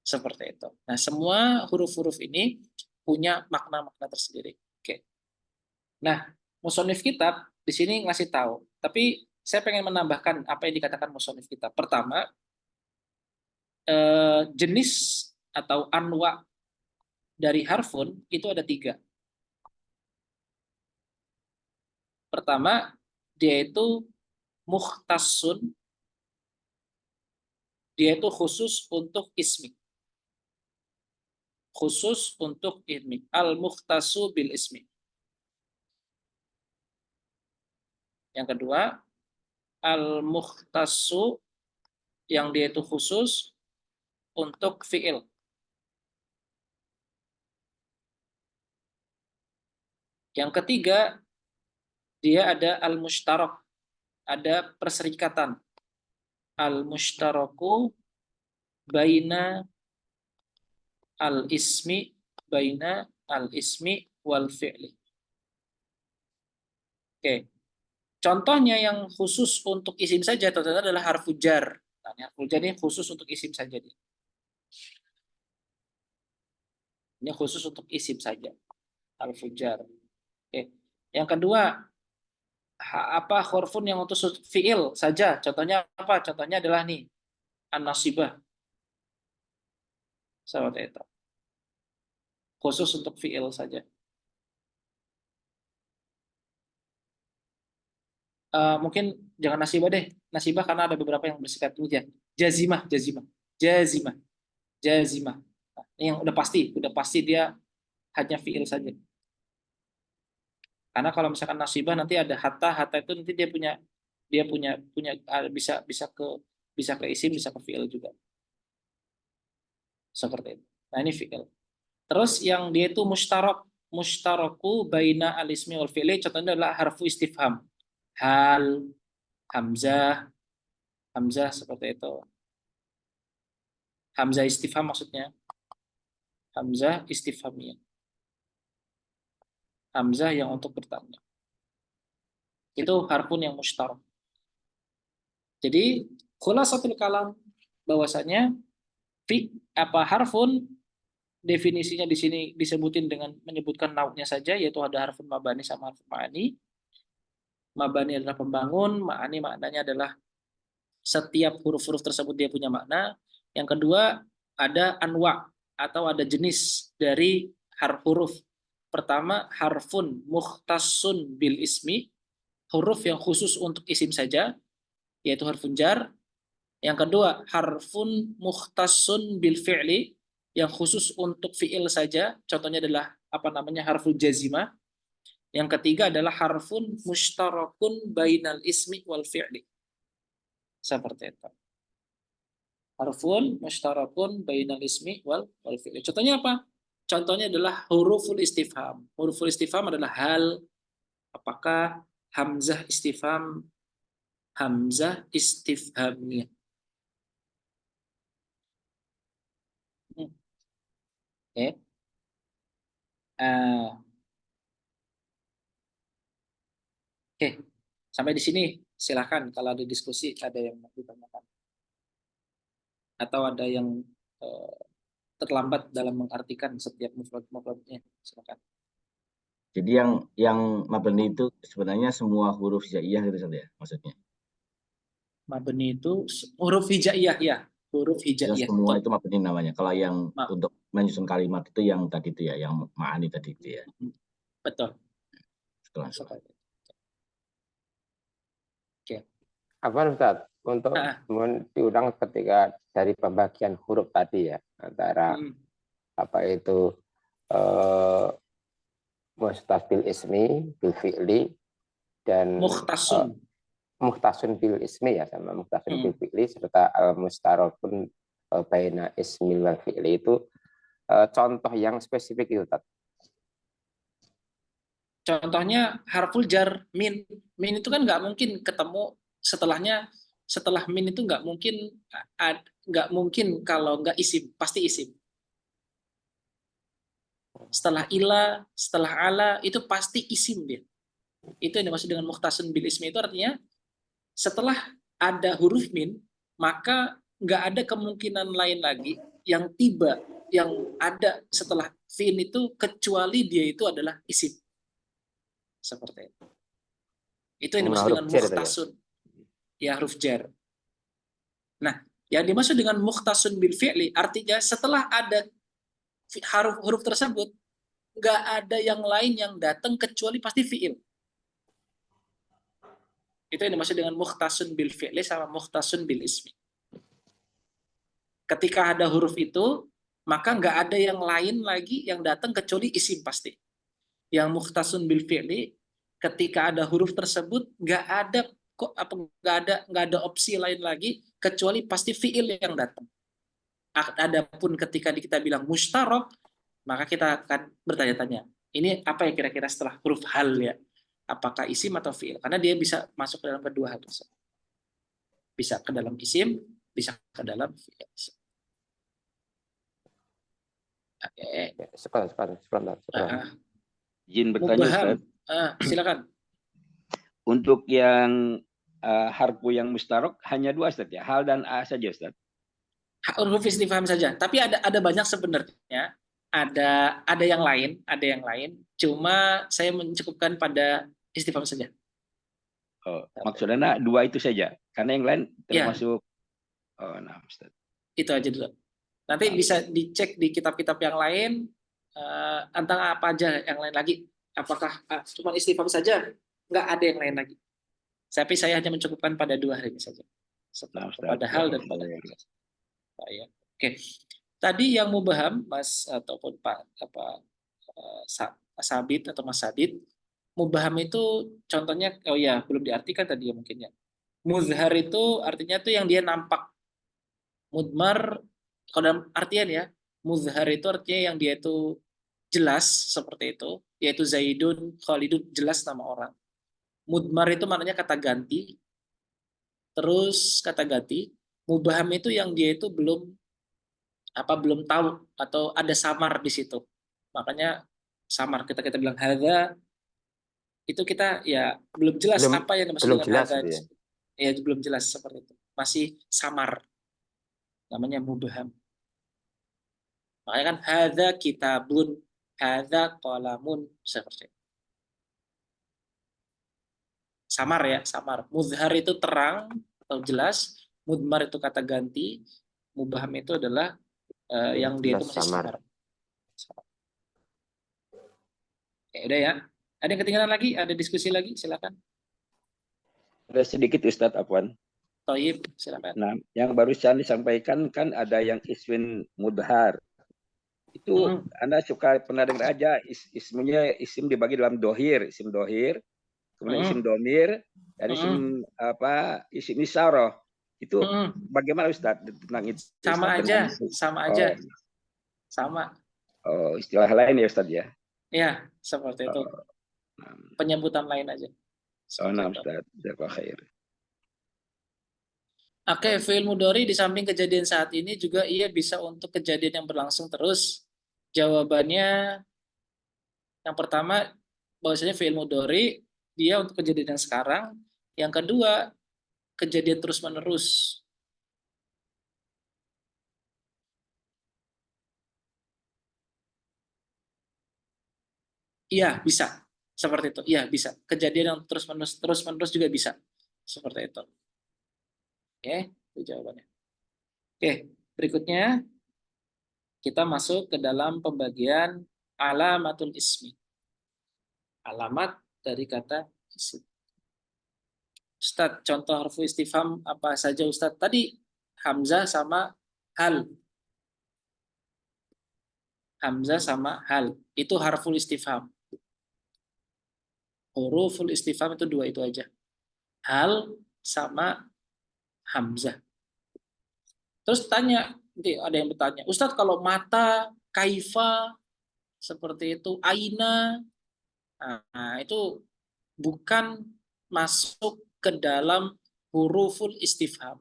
Seperti itu. Nah, semua huruf-huruf ini punya makna-makna tersendiri. Oke. Nah, musonif kitab di sini ngasih tahu, tapi saya pengen menambahkan apa yang dikatakan musonif kitab. Pertama, jenis atau anwa dari harfun itu ada 3. Pertama, dia itu mukhtasun, dia itu khusus untuk ismi. Khusus untuk ismi. Al-mukhtasu bil ismi. Yang kedua, al-mukhtasu yang dia itu khusus untuk fi'il. Yang ketiga, dia ada al-mushtarak, ada perserikatan. Al-mushtaraku baina al-ismi wal fi'li. Oke. Contohnya yang khusus untuk isim saja ternyata adalah harfu jar. Nah, harfu jar ini khusus untuk isim saja. Ini khusus untuk isim saja. Harfu jar. Oke. Yang kedua, apa hurufun yang untuk fi'il saja? Contohnya apa? Contohnya adalah nih, an-nasibah. Seperti itu. Khusus untuk fi'il saja. Mungkin jangan nasibah deh. Nasibah karena ada beberapa yang bersifat ini ya. Jazimah. Nah, ini yang udah pasti dia hanya fi'il saja. Karena kalau misalkan nasibah nanti ada hatta itu nanti dia punya bisa ke isim, bisa ke fi'il juga. Seperti itu. Nah, ini fi'il. Terus yang dia itu mushtaraku baina al-ismi wal fi'li, contohnya adalah harfu istifham. Hal, hamzah seperti itu. Hamzah istifham maksudnya. Hamzah istifhamiyah. Hamzah yang untuk bertanya. Itu harfun yang mushtarak. Jadi khulasatul kalam bahwasanya harfun definisinya di sini disebutin dengan menyebutkan nauknya saja, yaitu ada harfun mabani sama harfun ma'ani. Mabani adalah pembangun, ma'ani maknanya adalah setiap huruf-huruf tersebut dia punya makna. Yang kedua, ada anwa atau ada jenis dari huruf. Pertama, harfun mukhtasun bil ismi, huruf yang khusus untuk isim saja, yaitu harfun jar. Yang kedua, harfun mukhtasun bil fi'li, yang khusus untuk fi'il saja, contohnya adalah harful jazimah. Yang ketiga adalah harfun mushtarakun bainal ismi wal fi'li. Seperti itu. Harfun mushtarakun bainal ismi wal fi'li. Contohnya apa? Contohnya adalah huruful istifham. Huruful istifham adalah hal, apakah, hamzah istifhamiyah. Okay. Oke, sampai di sini silakan kalau ada diskusi, ada yang mau ditanyakan atau ada yang terlambat dalam mengartikan setiap mufrad-mufradnya, silakan. Jadi yang mabni itu sebenarnya semua huruf hijaiyah gitu saja maksudnya. Mabni itu huruf hijaiyah ya, huruf hijaiyah. Semua itu mabni namanya. Kalau yang untuk menyusun kalimat itu yang tadi itu ya, yang ma'ani tadi itu ya. Betul. Oke. Apa Ustaz? Untuk diulang ketika dari pembagian huruf tadi ya, antara apa itu mustabil ismi bil fi'li dan Mukhtasun. muhtasun bil ismi ya, sama muhtasun bil fi'li, serta al mustarokun baina ismil wal fi'li itu contoh yang spesifik itu Tat. Contohnya harful jar, min. Min itu kan nggak mungkin ketemu setelah min itu nggak mungkin kalau nggak isim, pasti isim. Setelah ila, setelah ala itu pasti isim dia. Itu yang dimaksud dengan mukhtasun bil ismi, itu artinya setelah ada huruf min, maka nggak ada kemungkinan lain lagi yang ada setelah fin itu kecuali dia itu adalah isim. Seperti itu. Itu yang dimaksud dengan mukhtasun. Ya, huruf jar. Nah, yang dimaksud dengan mukhtasun bil fi'li artinya setelah ada huruf tersebut nggak ada yang lain yang datang kecuali pasti fi'il. Itu yang dimaksud dengan mukhtasun bil fi'li sama mukhtasun bil ismi. Ketika ada huruf itu, maka nggak ada yang lain lagi yang datang kecuali isim pasti. Yang mukhtasun bil fi'li, ketika ada huruf tersebut nggak ada opsi lain lagi kecuali pasti fi'il yang datang. Adapun ketika kita bilang mustarok, maka kita akan bertanya-tanya, ini apa ya kira-kira setelah huruf hal ya? Apakah isim atau fi'il? Karena dia bisa masuk ke dalam kedua hal tersebut. Bisa ke dalam isim, bisa ke dalam fi'il. Sekolah. Izin bertanya Ustaz. Silakan. Untuk yang harfu yang mustarok hanya 2 Ustaz ya, hal dan a saja Ustaz. Huruf istifham saja, tapi ada banyak sebenarnya. Ada yang lain, cuma saya mencukupkan pada istifham saja. Maksudnya 2 itu saja, karena yang lain termasuk nah Ustaz. Itu aja dulu. Nanti bisa dicek di kitab-kitab yang lain tentang apa aja yang lain lagi. Apakah cuma istifham saja? Nggak ada yang lain lagi. Tapi saya hanya mencukupkan pada 2 hal ini saja. Pada hal dan pada ya. Oke. Tadi yang mubham Mas ataupun Pak Sabit atau Mas Sabit, mubham itu contohnya belum diartikan tadi ya mungkin ya. Muzhar itu artinya tuh yang dia nampak. Mudmar kalau dalam artian ya, muzhar itu artinya yang dia itu jelas seperti itu, yaitu Zaidun, Khalidun, jelas nama orang. Mudmar itu maknanya kata ganti. Terus kata ganti, mubham itu yang dia itu belum tahu atau ada samar di situ. Makanya samar, kita bilang hadza, itu kita ya belum jelas apa yang dimaksud dengan hadza. Ya belum jelas seperti itu. Masih samar. Namanya mubham. Makanya kan hadza kitabun, hadza qalamun, seperti itu. Samar ya, samar. Muzhar itu terang atau jelas, mudmar itu kata ganti, mubham itu adalah yang dia itu masih samar. Ya udah ya. Ada yang ketinggalan lagi? Ada diskusi lagi? Silakan. Ada sedikit Ustadz Afwan. Thayyib, silakan. Nah, yang barusan disampaikan kan ada yang ismin mudhar. Itu Anda pernah dengar aja ismnya, isim dibagi dalam dohir, isim dohir, kemudian isim domir, dan isim isyarah. Itu bagaimana Ustadz tentang itu? Sama aja. Sama. Oh, istilah lain ya Ustadz ya? Ya, seperti itu. Penyebutan lain aja. Nah Ustadz, jazakallahu khair. Oke, fi'il mudhari di samping kejadian saat ini juga ia bisa untuk kejadian yang berlangsung terus. Jawabannya yang pertama bahwasanya fi'il mudhari dia untuk kejadian yang sekarang, yang kedua kejadian terus-menerus. Iya, bisa. Seperti itu. Iya, bisa. Kejadian yang terus-menerus juga bisa. Seperti itu. Oke, itu jawabannya. Oke, berikutnya kita masuk ke dalam pembagian alamatul ismi. Alamat dari kata isim. Ustadz, contoh harfu istifham apa saja Ustadz? Tadi hamzah sama hal. Hamzah sama hal. Itu harful istifham. Huruful istifham itu dua itu aja. Hal sama hamzah. Terus tanya, nanti ada yang bertanya, Ustadz kalau mata, kaifa, seperti itu, aina, nah, itu bukan masuk ke dalam huruful istifham,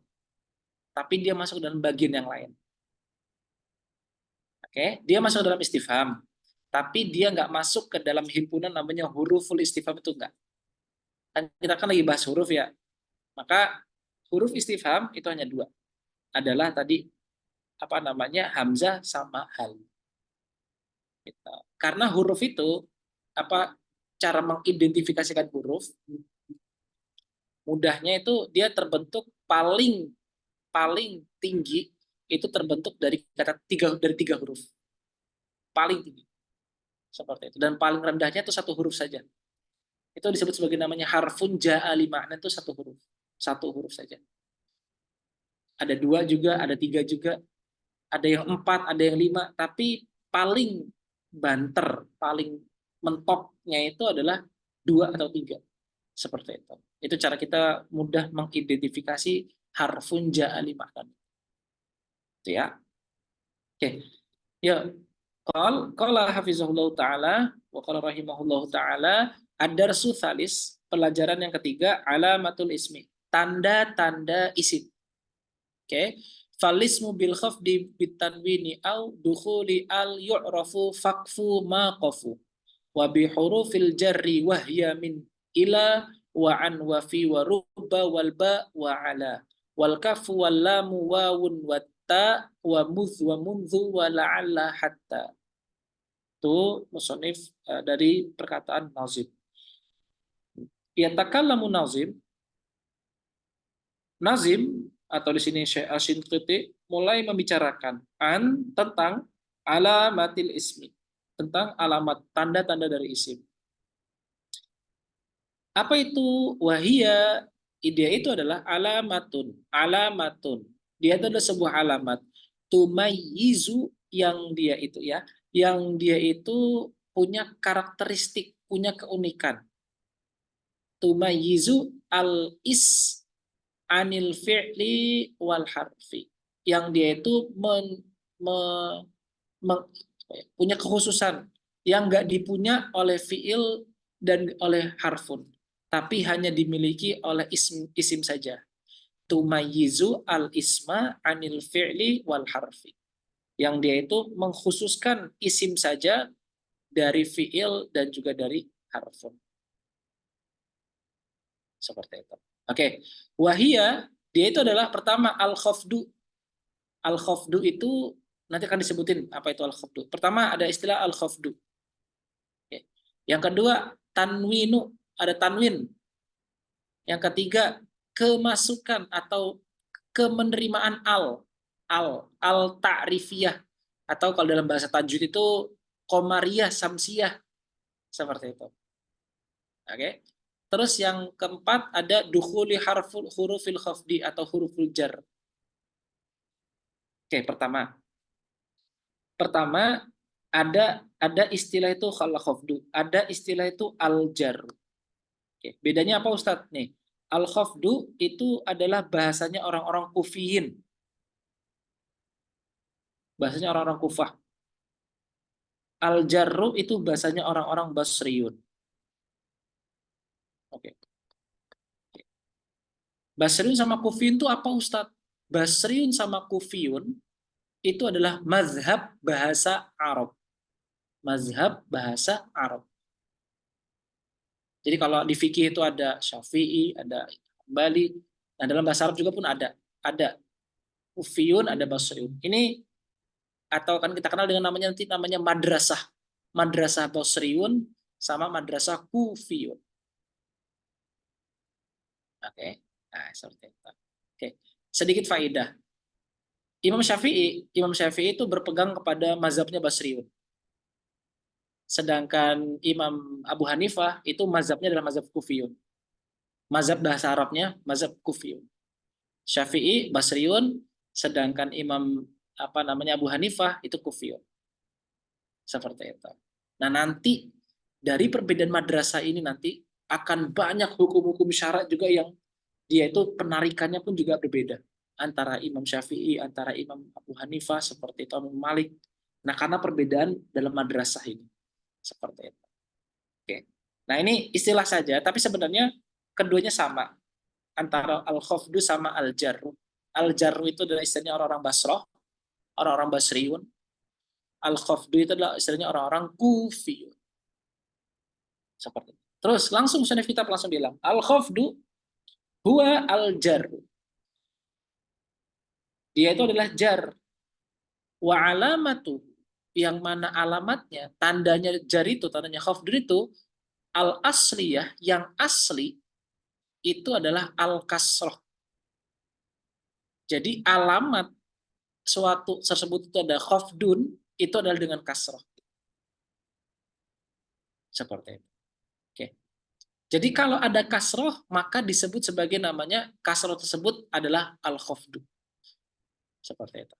tapi dia masuk dalam bagian yang lain. Oke, dia masuk dalam istifham, tapi dia nggak masuk ke dalam himpunan namanya huruful istifham, itu enggak. Kan kita kan lagi bahas huruf ya, maka huruf istifham itu hanya dua, adalah tadi apa namanya hamzah sama hal. Gitu. Karena huruf itu apa cara mengidentifikasikan huruf mudahnya itu dia terbentuk paling tinggi itu terbentuk dari tiga huruf paling tinggi seperti itu, dan paling rendahnya itu satu huruf saja, itu disebut sebagai namanya harfun ja'a li ma'na, itu satu huruf saja. Ada dua juga, ada tiga juga, ada yang 4, ada yang 5, tapi paling banter, paling mentoknya itu adalah 2 atau 3. Seperti itu. Itu cara kita mudah mengidentifikasi harfun ja'a li ma'na. Itu ya. Oke. Ya, qala hafizahullah taala wa qala rahimahullah taala ad-darsu tsalis, pelajaran yang ketiga, alamatul ismi, tanda-tanda isim. Oke. Falismu bil khafdi bitanwini au dukhuli al yu'rafu faqfu ma qafu wa bi hurufil jarri wa hiya min ila wa an wa fi wa rubba wal ba wa ala wal kafu wal lamu wawun wa ta wa mudh wa mundhu wa la'alla hatta. Itu musannif dari perkataan nazim. Yatakallamu nazim atau di sini Syekh Asy-Shinqiti mulai membicarakan tentang alamatil ismi, tentang alamat tanda-tanda dari isim. Apa itu wahia? Dia itu adalah alamatun. Dia itu adalah sebuah alamat. Tumayyizu, yang dia itu punya karakteristik, punya keunikan. Tumayyizu al-is anil fi'li wal harfi. Yang dia itu punya kekhususan yang nggak dipunya oleh fi'il dan oleh harfun, tapi hanya dimiliki oleh isim saja. Tumayyizu al-isma anil fi'li wal harfi. Yang dia itu mengkhususkan isim saja dari fi'il dan juga dari harfun. Seperti itu. Oke. Wahia, dia itu adalah pertama al-khafdu. Al-khafdu itu nanti akan disebutin apa itu al-khafdu. Pertama ada istilah al-khafdu. Oke. Yang kedua tanwinu, ada tanwin. Yang ketiga kemasukan atau kemenerimaan al-ta'rifiyah, atau kalau dalam bahasa tajwid itu qamariyah samsiyah, seperti itu. Oke. Terus yang keempat ada dukhuli hurufil khafdi atau huruful jar. Oke, pertama ada istilah itu khafdu, ada istilah itu al-jar. Oke, bedanya apa Ustadz nih? Al-khafdu itu adalah bahasanya orang-orang Kufiyin. Bahasanya orang-orang Kufah. Al-jarru itu bahasanya orang-orang Basriyun. Oke. Basriyun sama Kufiyun itu apa Ustadz? Basriyun sama Kufiyun itu adalah mazhab bahasa Arab. Mazhab bahasa Arab. Jadi kalau di fikih itu ada Syafi'i, ada Hambali, nah dalam bahasa Arab juga pun ada Kufiyun, ada Basriyun. Ini atau kan kita kenal dengan namanya madrasah. Madrasah Basriyun sama madrasah Kufiyun. Oke. Nah, seperti itu. Oke. Sedikit faedah. Imam Syafi'i itu berpegang kepada mazhabnya Basriyun. Sedangkan Imam Abu Hanifah itu mazhabnya adalah mazhab Kufiyun. Mazhab bahasa Arabnya mazhab Kufiyun. Syafi'i Basriyun, sedangkan Imam Abu Hanifah itu Kufiyun. Seperti itu. Nah, nanti dari perbedaan madrasah ini nanti akan banyak hukum-hukum syarat juga yang dia itu penarikannya pun juga berbeda antara Imam Syafi'i, antara Imam Abu Hanifah, seperti itu Imam Malik. Nah, karena perbedaan dalam madrasah ini seperti itu. Oke. Nah, ini istilah saja, tapi sebenarnya keduanya sama antara al-khafdu sama al-jarru. Al-jarru itu adalah istilahnya orang-orang Basrah, orang-orang Basriun. Al-khafdu itu adalah istilahnya orang-orang Kufiyun. Seperti itu. Terus langsung Musannif kitab langsung bilang, al-khafdu huwa al-jarru. Dia itu adalah jar. Wa alamatu, yang mana alamatnya, tandanya jar itu, tandanya khafdu itu, al-asliyah, yang asli, itu adalah al-kasroh. Jadi alamat suatu tersebut itu ada khafdun, itu adalah dengan kasroh. Seperti itu. Oke. Jadi kalau ada kasroh, maka disebut sebagai namanya, kasroh tersebut adalah al-khafdu. Seperti itu.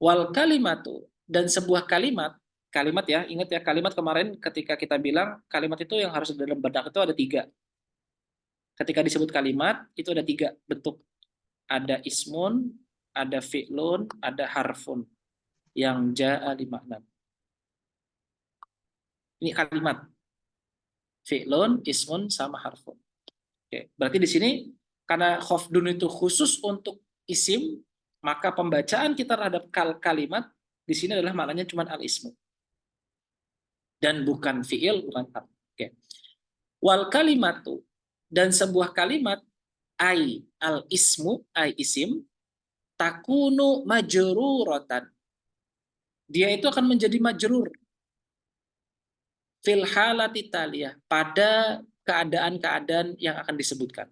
Wal kalimatu, dan sebuah kalimat, kalimat ya, ingat ya, kalimat kemarin ketika kita bilang, kalimat itu yang harus dalam benak itu ada 3. Ketika disebut kalimat, itu ada 3 bentuk. Ada ismun, ada fi'lun, ada harfun. Yang ja'a li makna. Ini kalimat. Fi'lun, ismun, sama harfun. Oke. Berarti di sini, karena khafdun itu khusus untuk isim, maka pembacaan kita terhadap kalimat di sini adalah maknanya cuma al-ismu. Dan bukan fi'il, bukan harf. Oke. Wal kalimatu, dan sebuah kalimat, ai al-ismu, ai isim, takunu majruratan. Dia itu akan menjadi majrur. Fil halati taliyah, pada keadaan-keadaan yang akan disebutkan.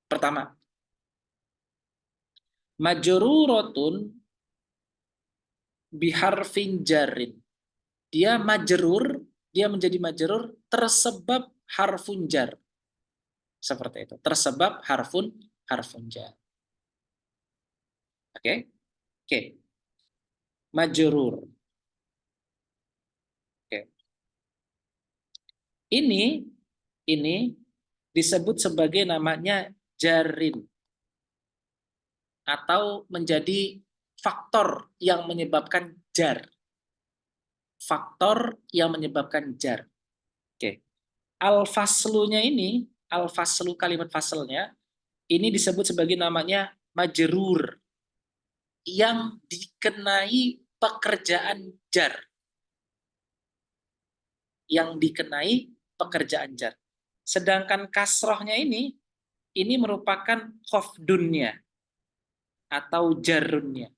Pertama, majruratun biharfin jarin. Dia majrur, dia menjadi majrur tersebab harfun jar. Seperti itu. Tersebab harfun jar. Oke? Oke. Majrur. Oke. Ini disebut sebagai namanya jarin. Atau menjadi faktor yang menyebabkan jar. Faktor yang menyebabkan jar. Oke. Al-faslunya ini, al-faslu kalimat faslnya, ini disebut sebagai namanya majrur. Yang dikenai pekerjaan jar. Yang dikenai pekerjaan jar. Sedangkan kasrohnya ini merupakan khafdunnya. Atau jarunnya.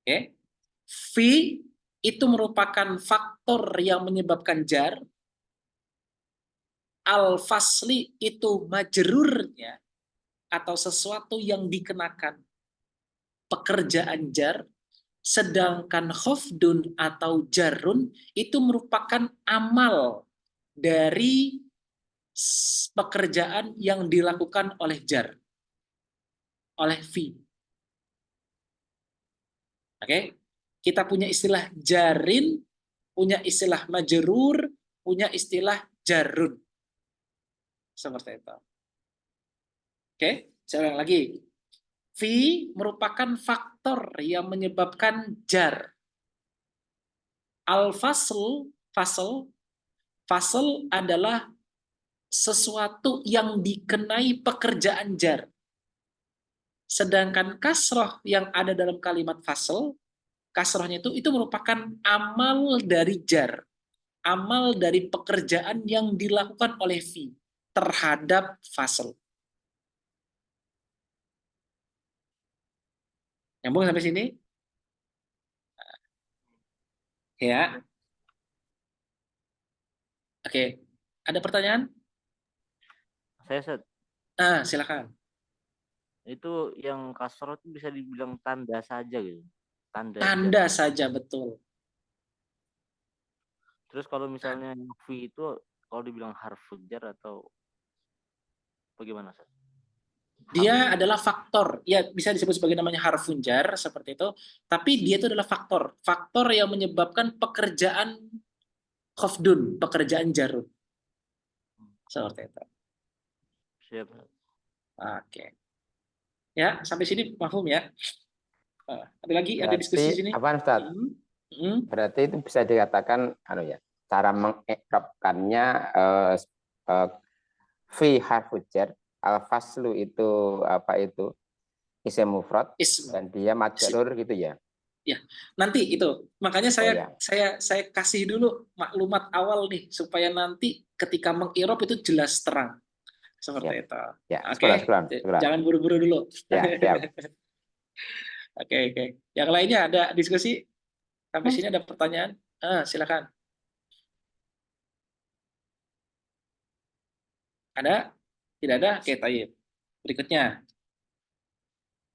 Oke. Fi itu merupakan faktor yang menyebabkan jar. Al-fasli itu majrurnya atau sesuatu yang dikenakan pekerjaan jar, sedangkan khafdun atau jarun itu merupakan amal dari pekerjaan yang dilakukan oleh jar, oleh fi. Oke, kita punya istilah jarin, punya istilah majrur, punya istilah jarun. Seperti itu. Oke, saya ulang lagi. Fi merupakan faktor yang menyebabkan jar. Al-fasl, fasl adalah sesuatu yang dikenai pekerjaan jar. Sedangkan kasroh yang ada dalam kalimat fasl, kasrohnya itu merupakan amal dari jar. Amal dari pekerjaan yang dilakukan oleh fi terhadap fasl. Nyambung sampai sini? Ya. Oke. Ada pertanyaan? Saya Silakan. itu yang kasroh itu bisa dibilang tanda saja gitu. Tanda saja, betul. Terus kalau misalnya fi itu kalau dibilang harfun jar atau bagaimana, Ustaz? Dia adalah faktor, ya bisa disebut sebagai namanya harfun jar seperti itu, tapi dia itu adalah faktor yang menyebabkan pekerjaan khafdun, pekerjaan jarun. Seperti itu. Siap. Oke. Ya, sampai sini paham ya. Ada lagi, ada diskusi di Berarti sini? apa Ustaz? Berarti itu bisa dikatakan cara mengekrapkannya fi harfu jar, al-faslu itu apa itu? Isim mufrad Ism. dan dia majrur gitu ya. Ya, nanti itu. Makanya ya. saya kasih dulu maklumat awal nih supaya nanti ketika mengirob itu jelas terang. Seperti itu. Ya, Oke. Jangan buru-buru dulu. Ya, siap. Oke. Yang lainnya ada diskusi? Sampai sini ada pertanyaan? Silakan. Ada? Tidak ada? Oke, tayyib. Berikutnya.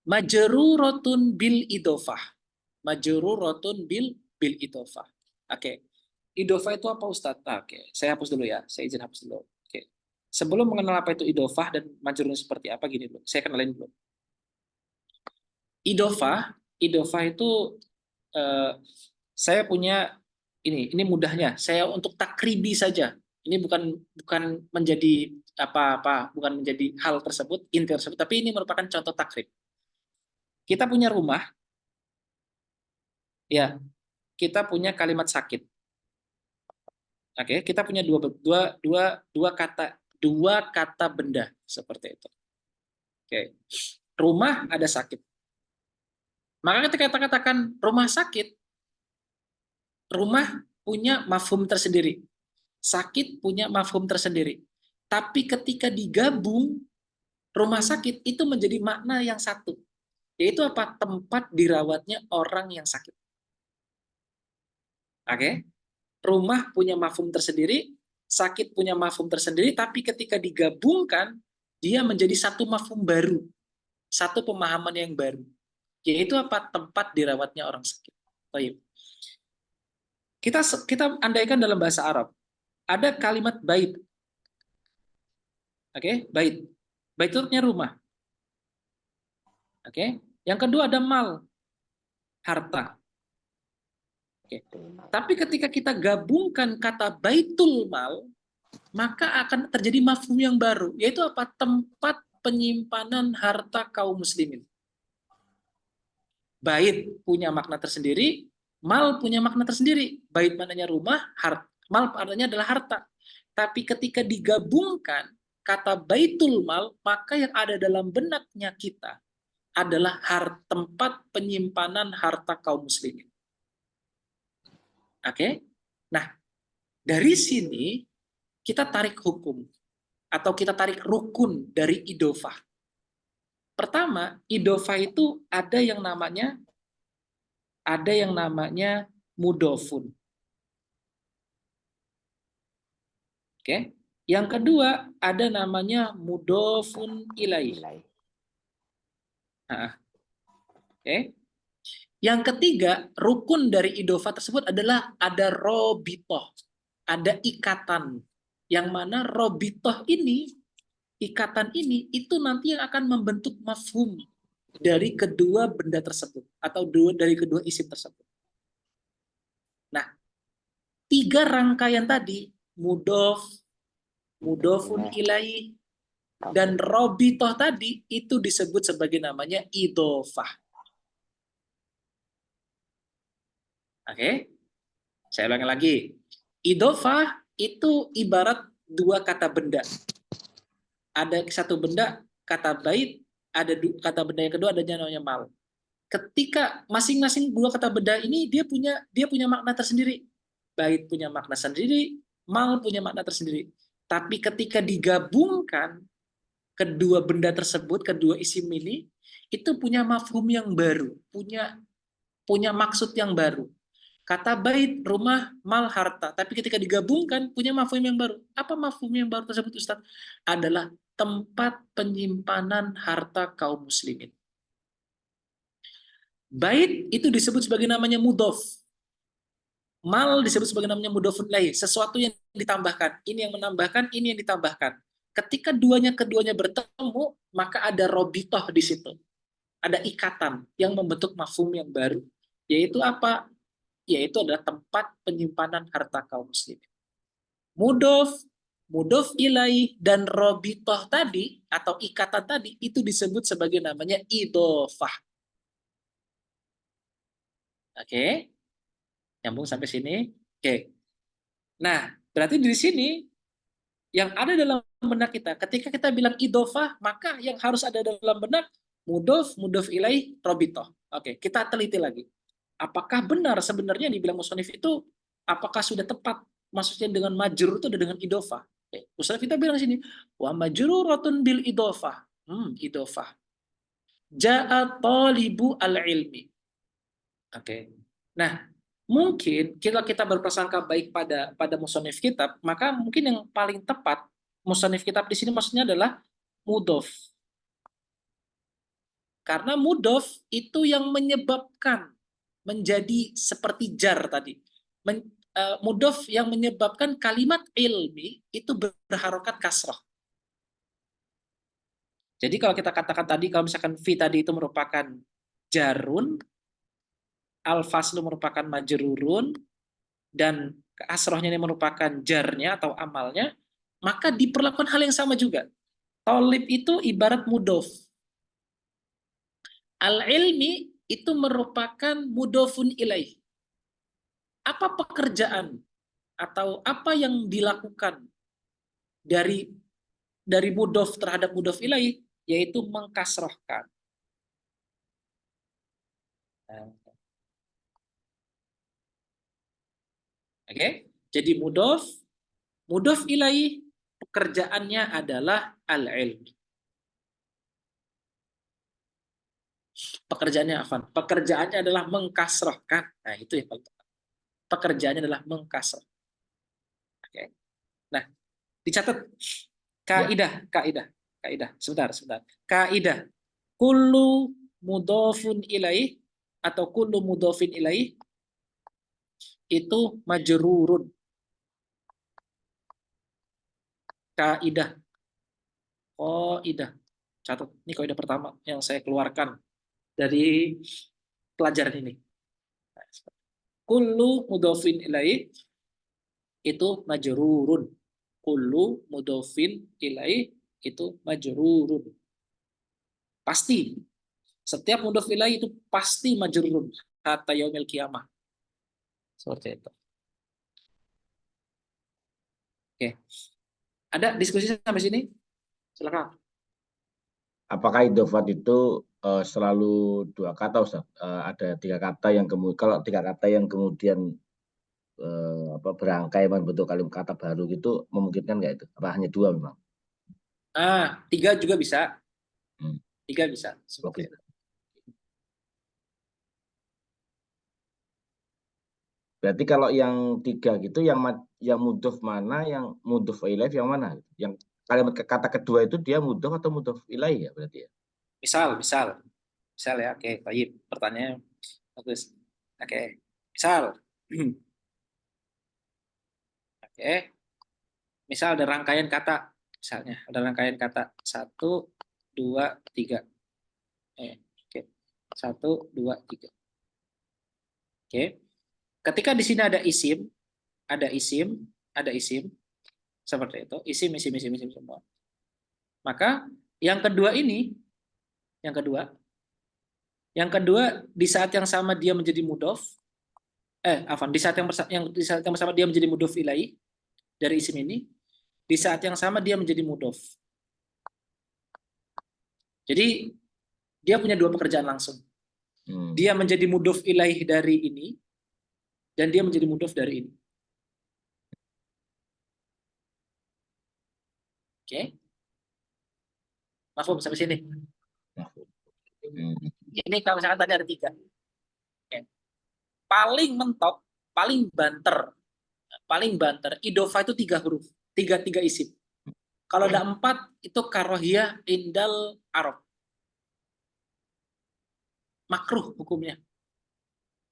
Majrurotun bil idofah. Majrurotun bil idofah. Oke. Idofah itu apa, Ustadz? Oke, saya hapus dulu ya. Saya izin hapus dulu. Oke. Sebelum mengenal apa itu idofah dan majrurnya seperti apa, gini dulu. Saya kenalin dulu. Idofah itu saya punya ini mudahnya. Saya untuk takribi saja. Ini bukan menjadi apa-apa, bukan menjadi hal tersebut, inti tersebut, tapi ini merupakan contoh takrib. Kita punya rumah, ya, kita punya kalimat sakit. Oke, kita punya dua kata benda seperti itu. Oke, rumah ada sakit. Maka ketika kita katakan rumah sakit, rumah punya mafhum tersendiri, sakit punya mafhum tersendiri. Tapi ketika digabung, rumah sakit itu menjadi makna yang satu, yaitu apa? Tempat dirawatnya orang yang sakit. Oke? Rumah punya mafhum tersendiri, sakit punya mafhum tersendiri, tapi ketika digabungkan, dia menjadi satu mafhum baru, satu pemahaman yang baru, yaitu apa? Tempat dirawatnya orang sakit. Baik. Kita andaikan dalam bahasa Arab, ada kalimat bait. Oke, bait. Bait itu artinya rumah. Oke. Yang kedua ada mal, harta. Oke. Tapi ketika kita gabungkan kata baitul mal, maka akan terjadi mafhum yang baru, yaitu apa? Tempat penyimpanan harta kaum muslimin. Bait punya makna tersendiri, mal punya makna tersendiri. Bait maknanya rumah, mal artinya adalah harta. Tapi ketika digabungkan kata baitul mal, maka yang ada dalam benaknya kita adalah tempat penyimpanan harta kaum muslimin. Oke? Nah, dari sini kita tarik hukum atau kita tarik rukun dari idofah. Pertama, idofah itu ada yang namanya mudofun. Oke. Yang kedua, ada namanya mudofun ilaih. Oke. Yang ketiga, rukun dari idofah tersebut adalah ada robitoh, ada ikatan. Yang mana robitoh ini, ikatan ini, itu nanti yang akan membentuk mafhum dari kedua benda tersebut, atau dari kedua isim tersebut. Nah, 3 rangkaian tadi, mudof, mudofun ilaih, dan robitoh tadi, itu disebut sebagai namanya idofah. Oke, saya ulangi lagi. Idofah itu ibarat 2 kata benda. Ada satu benda, kata bait, ada kata benda yang kedua adanya namanya mal. Ketika masing-masing 2 kata benda ini dia punya makna tersendiri. Bait punya makna sendiri, mal punya makna tersendiri. Tapi ketika digabungkan kedua benda tersebut, kedua isim ini, itu punya mafhum yang baru, punya maksud yang baru. Kata bait, rumah, mal, harta. Tapi ketika digabungkan, punya mafhum yang baru. Apa mafhum yang baru tersebut, Ustaz? Adalah tempat penyimpanan harta kaum muslimin. Bait itu disebut sebagai namanya mudhof. Mal disebut sebagai namanya mudhofun ilaih. Sesuatu yang ditambahkan. Ini yang menambahkan, ini yang ditambahkan. Ketika keduanya bertemu, maka ada robitoh di situ. Ada ikatan yang membentuk mafhum yang baru. Yaitu apa? yaitu adalah tempat penyimpanan harta kaum muslimin. Mudhof, mudhof ilaih, dan robitoh tadi atau ikatan tadi itu disebut sebagai namanya idhofah. Oke, nyambung sampai sini. Oke. Nah, berarti di sini yang ada dalam benak kita, ketika kita bilang idhofah, maka yang harus ada dalam benak mudhof, mudhof ilaih, robitoh. Oke, kita teliti lagi. Apakah benar sebenarnya dibilang musannif itu, apakah sudah tepat? Maksudnya dengan majrur itu ada dengan idhofah. Musannif kita bilang di sini, wa majruratun bil idhofah. Idhofah. Ja'a talibu al-ilmi. Oke. Nah, mungkin kita berprasangka baik pada musannif kitab, maka mungkin yang paling tepat musannif kitab di sini maksudnya adalah mudhof. Karena mudhof itu yang menyebabkan menjadi seperti jar tadi. Mudhof yang menyebabkan kalimat ilmi itu berharokat kasroh. Jadi kalau kita katakan tadi, kalau misalkan fi tadi itu merupakan jarun, al-faslu merupakan majrurun, dan kasrohnya ini merupakan jarnya atau amalnya, maka diperlakukan hal yang sama juga. Tolib itu ibarat mudhof. Al-ilmi itu merupakan mudhofun ilaih. Apa pekerjaan atau apa yang dilakukan dari mudhof terhadap mudhof ilaih, yaitu mengkasrohkan. Oke, jadi mudhof ilaih pekerjaannya adalah al-ilmi. Pekerjaannya apa? Pekerjaannya adalah mengkasrohkan. Nah, itu yang paling tepat. Pekerjaannya adalah mengkasroh. Oke. Nah, dicatat kaidah. Sebentar. Kaidah. Kullu mudhofun ilaih atau kullu mudhofin ilaih itu majrurun. Kaidah. Catat. Ini kaidah pertama yang saya keluarkan dari pelajaran ini. Kullu mudhofin ilaih itu majrurun. Kullu mudhofin ilaih itu majrurun. Pasti. Setiap mudhof ilaih itu pasti majrurun hatta yaumil qiyamah. Seperti itu. Oke. Ada diskusi sampai sini? Silakan. Apakah idhofat itu selalu dua kata, Ustaz? Ada tiga kata yang kemudian, kalau tiga kata yang kemudian berangkai membentuk kalimat kata baru gitu, memungkinkan nggak itu? Apa hanya dua memang? Tiga juga bisa. Tiga bisa. Seperti itu. Berarti kalau yang tiga gitu, yang mudhof mana, yang mudhof ilaih yang mana? Yang kalimat kata kedua itu dia mudhof atau mudhof ilaih ya berarti ya? Misal ya. Oke, baik. Pertanyaannya bagus. Oke. Misal. Oke. Misal ada rangkaian kata, misalnya ada rangkaian kata 1, 2, 3. Oke. 1, 2, 3. Oke. Ketika di sini ada isim seperti itu, isim semua. Maka yang kedua di saat yang sama dia menjadi mudhof, di saat yang bersama dia menjadi mudhof ilaih dari isim ini, di saat yang sama dia menjadi mudhof. Jadi dia punya dua pekerjaan langsung. Dia menjadi mudhof ilaih dari ini, dan dia menjadi mudhof dari ini. Oke. Mafhum sampai sini? Ini kalau misalkan tadi ada 3. Oke. Paling mentok, paling banter, idhofah itu 3 huruf, 3 isim. Kalau ada 4 itu karohiyah indal Arab. Makruh hukumnya.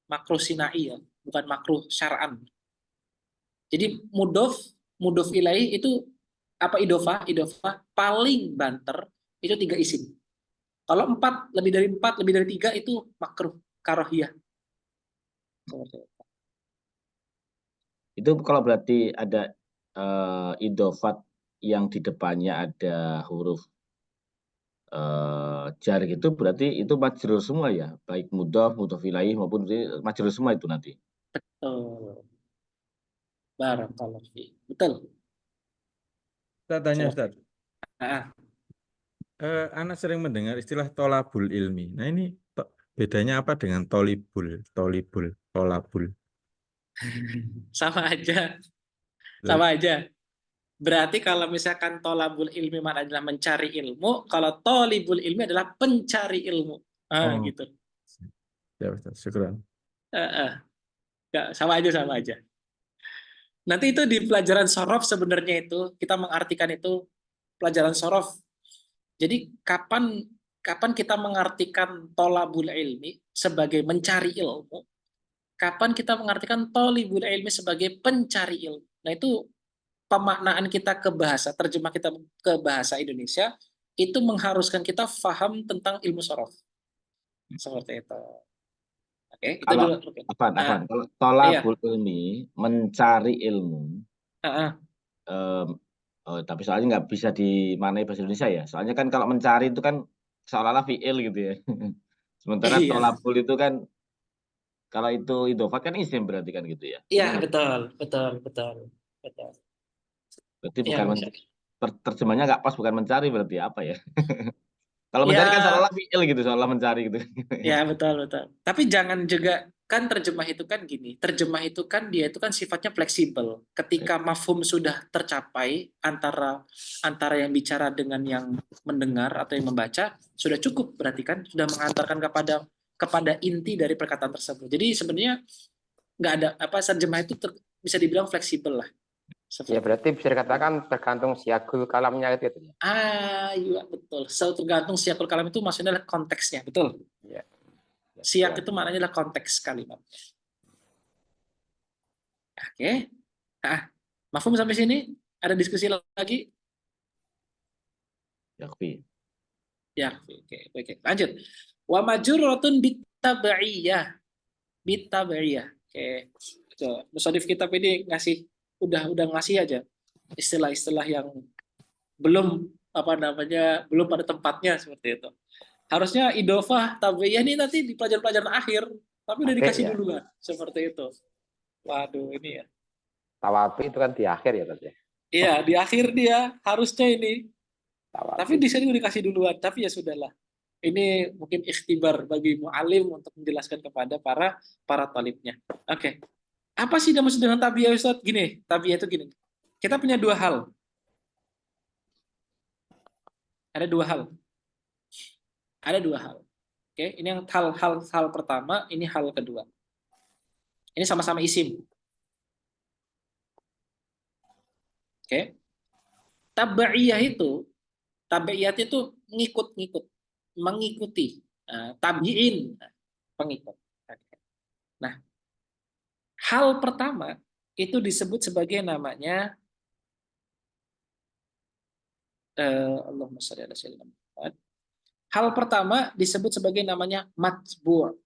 Makruh sinai ya, bukan makruh syar'an. Jadi mudhof ilaih itu apa idhofah paling banter itu 3 isim. Kalau 4 lebih dari 3 itu makruh karohiyah. itu kalau berarti ada idofat yang di depannya ada huruf jar gitu, berarti itu majrur semua ya, baik mudhof, mudhof ilaih maupun majrur semua itu nanti. Betul. Barakallahu fiik. Betul. Saya tanya Seperti Ustaz, itu. Ah, anak sering mendengar istilah tolabul ilmi. Nah ini bedanya apa dengan tolibul, tolabul? sama aja, Loh, sama aja. Berarti kalau misalkan tolabul ilmi adalah mencari ilmu, kalau tolibul ilmi adalah pencari ilmu. oh, Gitu. ya Ustaz, syukran. Nggak, sama aja, sama aja. Nanti itu di pelajaran sorof sebenarnya itu kita mengartikan itu pelajaran sorof. Jadi kapan kita mengartikan tolabul ilmi sebagai mencari ilmu, kapan kita mengartikan tolibul ilmi sebagai pencari ilmu. Nah itu pemaknaan kita ke bahasa, terjemah kita ke bahasa Indonesia, itu mengharuskan kita paham tentang ilmu sorof. Seperti itu. Oke, itu Kalau dulu. Oke. Kalau Iya. tolabul ilmi, mencari ilmu, tapi soalnya nggak bisa dimaknai bahasa Indonesia ya. Soalnya kan kalau mencari itu kan seolah-olah fi'il gitu ya. Sementara Iya. tolabul itu kan, kalau itu idofat kan isim berarti kan gitu ya. Iya, Benar. betul. Berarti Iya, bukan benar. terjemahnya nggak pas, bukan mencari berarti apa ya? Kalau mencari kan Ya, seolah-olah fi'il gitu, seolah mencari gitu. ya betul. Tapi jangan juga kan terjemah itu kan gini. Terjemah itu kan dia itu kan sifatnya fleksibel. Ketika mafhum sudah tercapai antara yang bicara dengan yang mendengar atau yang membaca, sudah cukup berarti kan sudah mengantarkan kepada inti dari perkataan tersebut. Jadi sebenarnya nggak ada apa terjemah itu bisa dibilang fleksibel lah. Ya Seperti berarti bisa dikatakan tergantung siagul kalamnya itu ya. iya betul. Tergantung siakul kalam itu maksudnya adalah konteksnya, betul. Ya. Siak Ya. itu maknanya adalah konteks kalimat. Oke. Mafhum sampai sini? Ada diskusi lagi? Yakfi. Ya, oke. Lanjut. Wa majurratun bitabaiyah. Bitabaiyah. Oke. Musonif kitab ini udah ngasih aja istilah-istilah yang belum belum pada tempatnya seperti itu. Harusnya idofah tabeiyah ini nanti di pelajaran-pelajaran akhir, tapi udah Akhir, dikasih ya. duluan seperti itu. Waduh, ini ya. Tawafi itu kan di akhir ya tadi. Iya, di akhir dia harusnya ini. Tapi Tawafi. di sini udah dikasih duluan, tapi ya sudahlah. Ini mungkin ikhtibar bagi mu'alim untuk menjelaskan kepada para talibnya. Oke. Apa sih maksud dengan tabiyah, Ustaz? Gini, tabiyah itu gini. Kita punya dua hal. Ada dua hal. Ada dua hal. Oke, ini yang hal pertama, ini hal kedua. Ini sama-sama isim. Oke. Tabi'iyah itu ngikut-ngikut, mengikuti. Tabi'in, pengikut. Nah, hal pertama itu disebut sebagai namanya Allahumma shalli ala sayyidina Muhammad. Hal pertama disebut sebagai namanya matbu'.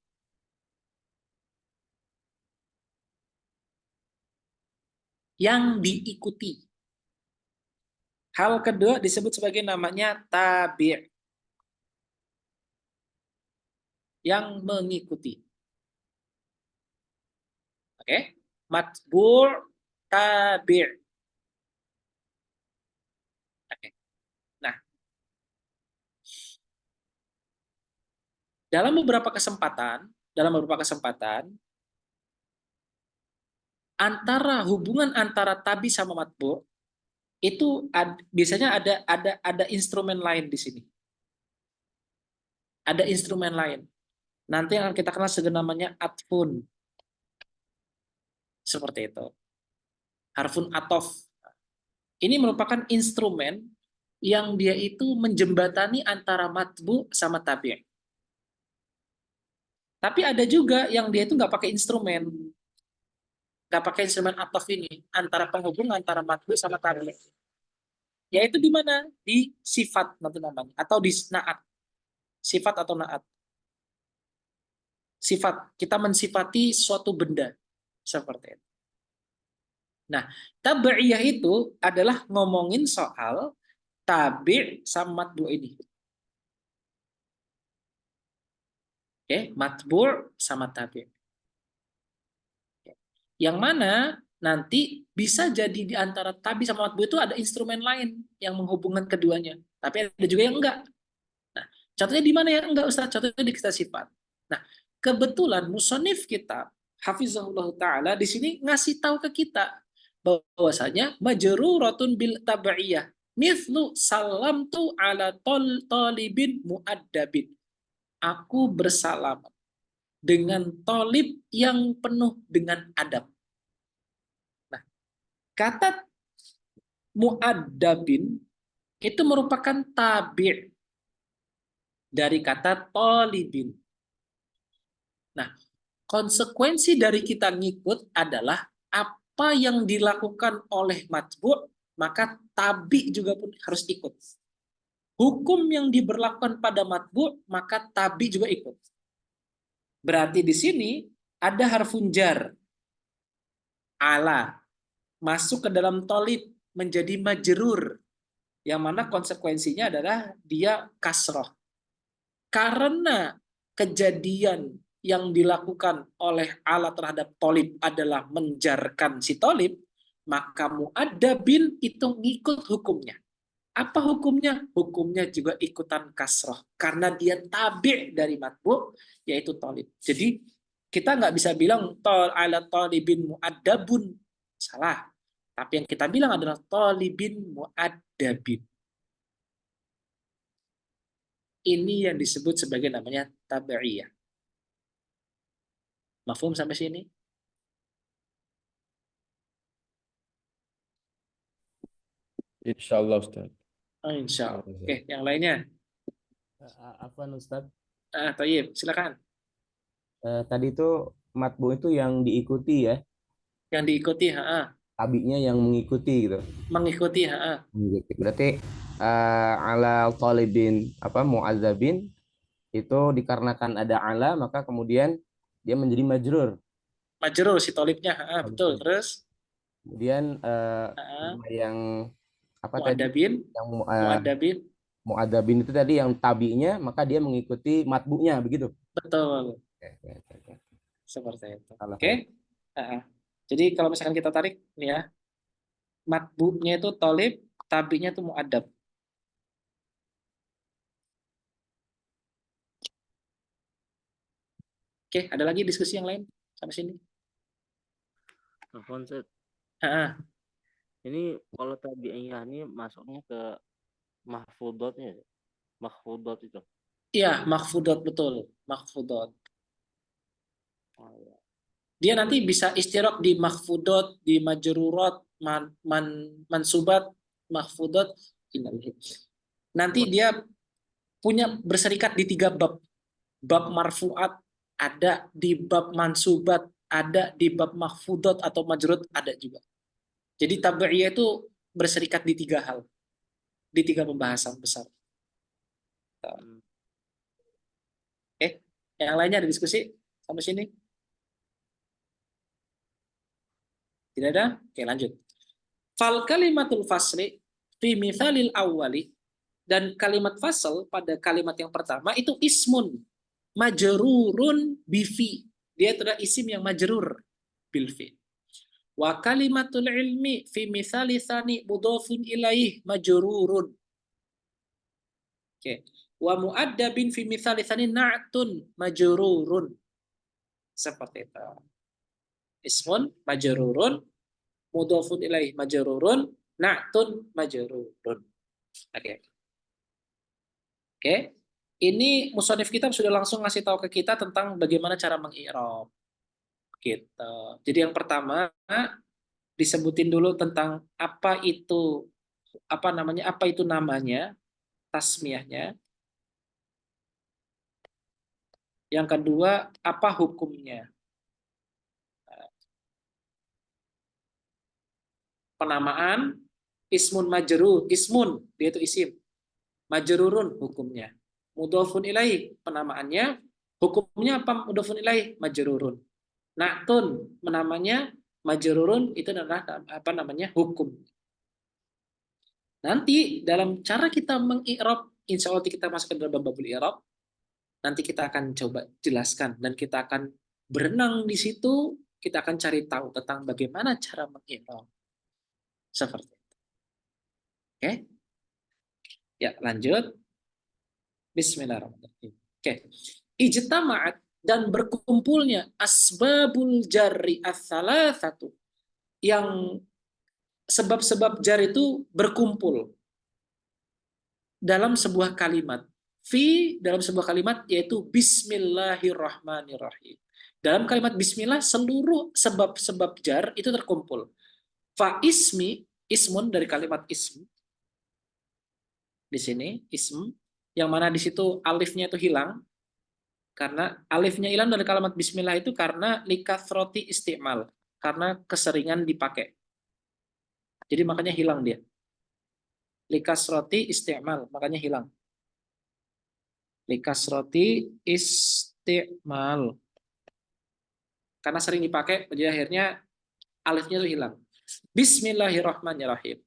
Yang diikuti. Hal kedua disebut sebagai namanya tabi'. Yang mengikuti. Oke? Matbu', tabi'. Oke. Nah, dalam beberapa kesempatan, hubungan antara tabi sama matbu' itu biasanya ada instrumen lain di sini. Ada instrumen lain. Nanti yang kita kenal sebagai namanya atfun. Seperti itu. Harfun atof. Ini merupakan instrumen yang dia itu menjembatani antara matbu sama tabi'. Tapi ada juga yang dia itu nggak pakai instrumen. Nggak pakai instrumen atof ini. Antara penghubung antara matbu sama tabi'. Yaitu di mana? Di sifat nanti namanya. Atau di naat. Sifat atau naat. Sifat. Kita mensifati suatu benda. Seperti itu. Nah, tabi'iyah itu adalah ngomongin soal tabi' sama matbu' ini. Oke, matbu' sama tabi'. Yang mana nanti bisa jadi di antara tabi sama matbu' itu ada instrumen lain yang menghubungkan keduanya. Tapi ada juga yang enggak. Nah, contohnya di mana yang enggak, Ustaz? Contohnya di kita sifat. Nah, kebetulan musonif kita hafizahullah taala di sini ngasih tahu ke kita bahwasanya majruratun bil tabi'iyah mithlu salamtu ala talibin muaddabin. Aku bersalam dengan tolib yang penuh dengan adab. Nah, kata muaddabin itu merupakan tabi' dari kata tolibin. Nah, konsekuensi dari kita ngikut adalah apa yang dilakukan oleh matbu', maka tabi juga pun harus ikut. Hukum yang diberlakukan pada matbu', maka tabi juga ikut. Berarti di sini ada harfun jar, ala, masuk ke dalam tolib, menjadi majrur, yang mana konsekuensinya adalah dia kasroh. Karena kejadian yang dilakukan oleh ala terhadap tolib adalah menjarkan si tolib, maka muaddabin itu ngikut hukumnya. Apa hukumnya? Hukumnya juga ikutan kasroh. Karena dia tabi' dari matbu', yaitu tolib. Jadi kita nggak bisa bilang ala tolibin muaddabun. Salah. Tapi yang kita bilang adalah tolibin muaddabin. Ini yang disebut sebagai namanya tabi'iyah. Mafhum sampai sini? Insyaallah Ustaz. Oh, insya Allah. Oke, yang lainnya. Afwan Ustadz, Thayyib, silakan. tadi itu matbu itu yang diikuti ya, Yang diikuti, tabinya yang mengikuti gitu. mengikuti, Mengikuti. Berarti ala talibin mu'adzabin itu dikarenakan ada ala maka kemudian dia menjadi majrur. majrur si tolibnya, betul. Terus Kemudian yang apa tadi muaddabin, yang muaddabin, mu'adzabin itu tadi yang tabinya maka dia mengikuti matbunya begitu. betul. Oke. Seperti itu. Salah. Oke. Jadi kalau misalkan kita tarik nih ya, matbu'nya itu tolib, tabinya itu muaddab. Oke, ada lagi diskusi yang lain sampai sini? Afwan, Ustaz. Ini Ini kalau tabi'iyah ini masuknya ke mahfudotnya, mahfudot itu. iya, makhfudot, betul, makhfudot. Dia nanti bisa istirok di makhfudot, di majrurot, mansubat, makhfudot. Nanti dia punya berserikat di 3 bab. Bab marfuat ada, di bab mansubat ada, di bab makhfudot atau majrurot ada juga. Jadi tabi'iyah itu berserikat di 3 hal, di 3 pembahasan besar. Oke, yang lainnya ada diskusi sampai sini? Tidak ada? Oke, lanjut. Fal kalimatul fasli fi mithalil awwali, dan kalimat fasal pada kalimat yang pertama itu ismun majrurun bifi. Dia adalah isim yang majrur bil fi. Wa kalimatul ilmi fi mithali tsani mudhafun ilaih majrurun. Oke. Wa muaddabin fi mithali tsani na'tun majrurun. Seperti itu. Ismun majrurun, mudhafun ilaih majrurun, na'tun majrurun. Oke. Oke. Ini musonif kita sudah langsung ngasih tahu ke kita tentang bagaimana cara mengi'rab. Gitu. Jadi yang pertama disebutin dulu tentang apa itu namanya, tasmiyahnya. Yang kedua, apa hukumnya? Penamaan, ismun majrur, ismun dia itu isim. Majrurun hukumnya. Mudhafun ilaih penamaannya, hukumnya apa mudhafun ilaih? Majrurun. Na'tun menamanya, Majrurun itu adalah apa namanya? Hukum. Nanti dalam cara kita mengi'rab, insya Allah kita masuk ke dalam babul i'rab, nanti kita akan coba jelaskan dan kita akan berenang di situ, kita akan cari tahu tentang bagaimana cara mengi'rab. Seperti itu. Oke? Ya, lanjut. Bismillahirrahmanirrahim. Oke. Ijtama'at, dan berkumpulnya asbabul jarri ats-tsalatsatu, yang sebab-sebab jar itu berkumpul dalam sebuah kalimat. Dalam sebuah kalimat yaitu Bismillahirrahmanirrahim. Dalam kalimat Bismillah seluruh sebab-sebab jar itu terkumpul. Fa ismun dari kalimat ism. Di sini ism, yang mana di situ alifnya itu hilang. Karena alifnya hilang dari kalimat Bismillah itu karena likathroti istimal, karena keseringan dipakai. Jadi makanya hilang dia. Likasroti isti'mal, makanya hilang. Likasroti isti'mal. Karena sering dipakai, jadi akhirnya alifnya itu hilang. Bismillahirrahmanirrahim.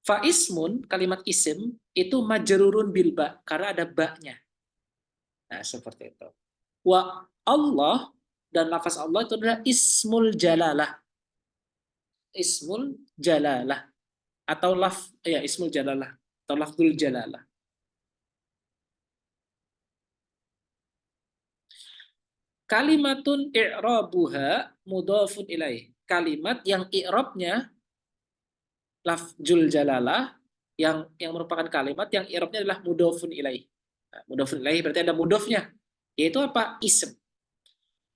Fa ismun, kalimat isim, itu majrurun bil ba, karena ada ba-nya. Nah, seperti itu. Wa Allah, dan lafaz Allah itu adalah ismul jalalah. Ismul jalalah. Atau ismul jalalah atau lafzul jalalah. Kalimatun i'rabuha mudhafun ilaih. Kalimat yang i'rabnya lafzul jalalah, yang merupakan kalimat yang i'rabnya adalah mudhafun ilaih. Nah, mudhafun ilaih berarti ada mudhafnya, yaitu apa? Ism.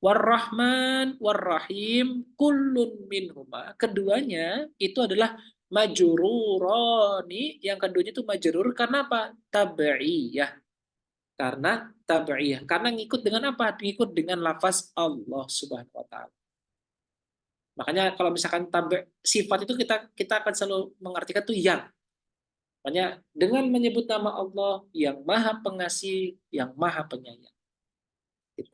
War-Rahman war-Rahim kullun minhuma. Keduanya itu adalah majrurani, yang keduanya itu majrur karena apa? Tabi'iyah. Karena tabi'iyah. Karena ngikut dengan apa? Ngikut dengan lafaz Allah Subhanahu wa taala. Makanya kalau misalkan sifat itu kita akan selalu mengartikan itu yang. Makanya dengan menyebut nama Allah yang Maha Pengasih, yang Maha Penyayang. Gitu.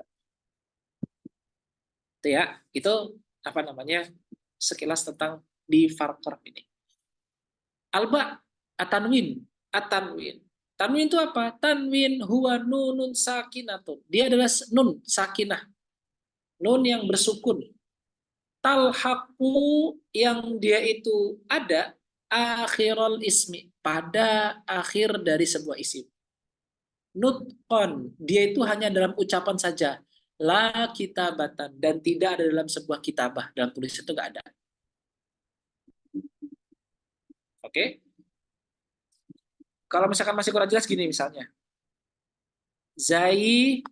Itu ya, itu apa namanya, sekilas tentang di farqar ini. Alba, atanwin. Tanwin itu apa? Tanwin huwa nunun sakinatun. Dia adalah nun sakinah. Nun yang bersukun. Talhaqu, yang dia itu ada akhiral ismi, pada akhir dari sebuah isim. Nutqon, dia itu hanya dalam ucapan saja. La kitabatan, dan tidak ada dalam sebuah kitabah, dalam tulis itu nggak ada. Oke? Kalau misalkan masih kurang jelas gini misalnya. Zaidun.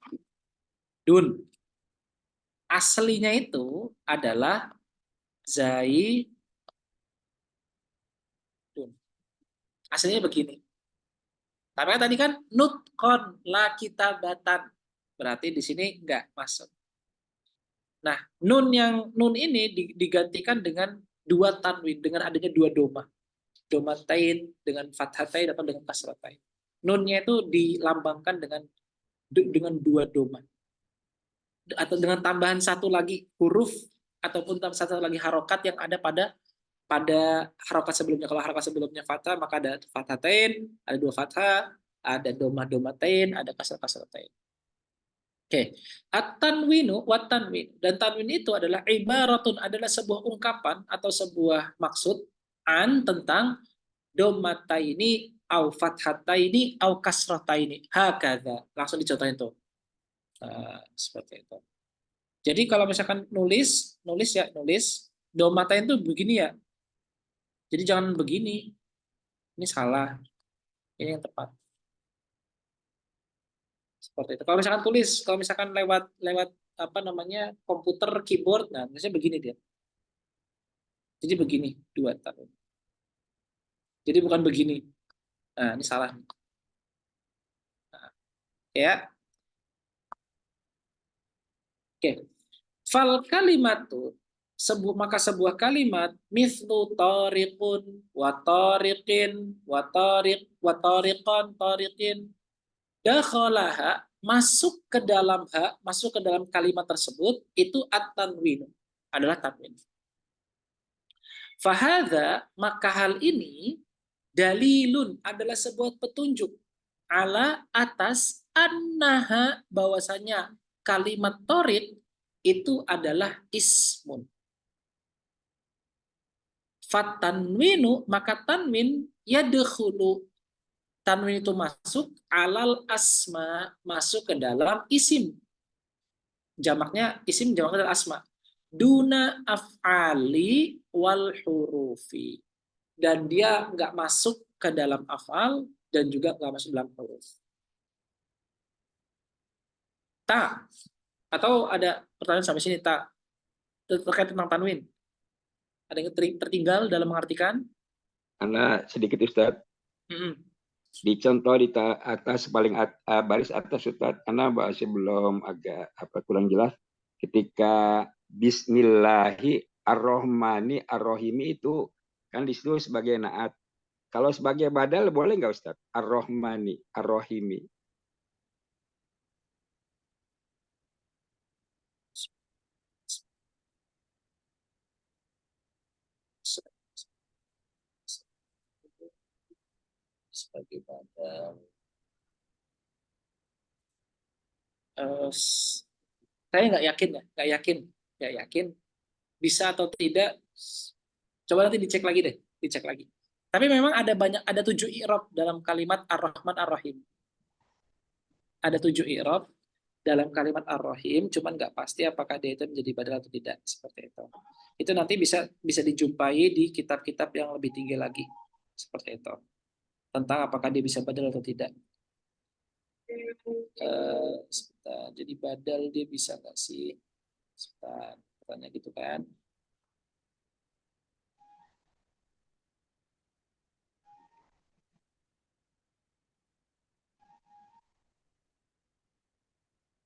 Aslinya itu adalah Zaidun. Aslinya begini. Tapi tadi kan nutqon la kitabatan. Berarti di sini nggak masuk. Nah, nun ini digantikan dengan dua tanwin, dengan adanya dua doma. Domatain dengan fathatain atau dengan kasratain. Nunnya itu dilambangkan dengan dua doma. Atau dengan tambahan satu lagi huruf ataupun satu lagi harokat yang ada pada harokat sebelumnya. Kalau harokat sebelumnya fathah, maka ada fathatain, ada dua fathah, ada domatain, ada kasratain. Oke, at-tanwinu wa tanwin, dan tanwin itu adalah ibaratun, adalah sebuah ungkapan atau sebuah maksud tentang domataini au fathataini au kasrataini. Hakadha. Langsung dicontohin tuh. Seperti itu. Jadi kalau misalkan nulis domatain itu begini ya. Jadi jangan begini. Ini salah. Ini yang tepat. Seperti itu. Kalau misalkan kalau misalkan lewat apa namanya, komputer keyboard, nah biasanya begini dia. Jadi begini, dua tanwin. Jadi bukan begini. Nah, ini salah. Nah, ya. Oke. Fal kalimatu, maka sebuah kalimat mithlu tariqun wa tariqin wa tariq wa tariqan tariqin, dakhalaha, masuk ke dalam kalimat tersebut itu at-tanwin. adalah tanwin. Fahadha, maka hal ini dalilun adalah sebuah petunjuk ala atas annaha, bahwasanya kalimat torid itu adalah ismun. Fatanwinu, maka tanwin yadkhulu, tanwin itu masuk alal asma, masuk ke dalam isim. Jamaknya isim, jamaknya adalah asma. Duna af'ali wal hurufi. Dan dia nggak masuk ke dalam af'al dan juga nggak masuk dalam huruf. Ta, atau ada pertanyaan sampai sini, ta, terkait tentang tanwin. Ada yang tertinggal dalam mengartikan? Karena sedikit Ustadz, di contoh di atas paling baris atas Ustadz, karena bahasa belum agak kurang jelas. Ketika Bismillahi ar-Rahmani ar-Rahimi itu kan di situ sebagai naat. Kalau sebagai badal boleh nggak Ustadz? Ar-Rahmani ar-Rahimi. Sebagai badal. Saya nggak yakin bisa atau tidak. Coba nanti dicek lagi deh, dicek lagi. Tapi memang ada 7 i'rab dalam kalimat Ar-Rahman Ar-Rahim. Ada 7 i'rab dalam kalimat Ar-Rahim, cuman nggak pasti apakah dia itu menjadi badal atau tidak, seperti itu. Itu nanti bisa dijumpai di kitab-kitab yang lebih tinggi lagi, seperti itu. Tentang apakah dia bisa badal atau tidak. Sebentar. Jadi badal dia bisa nggak sih? Sebentar, katanya gitu kan.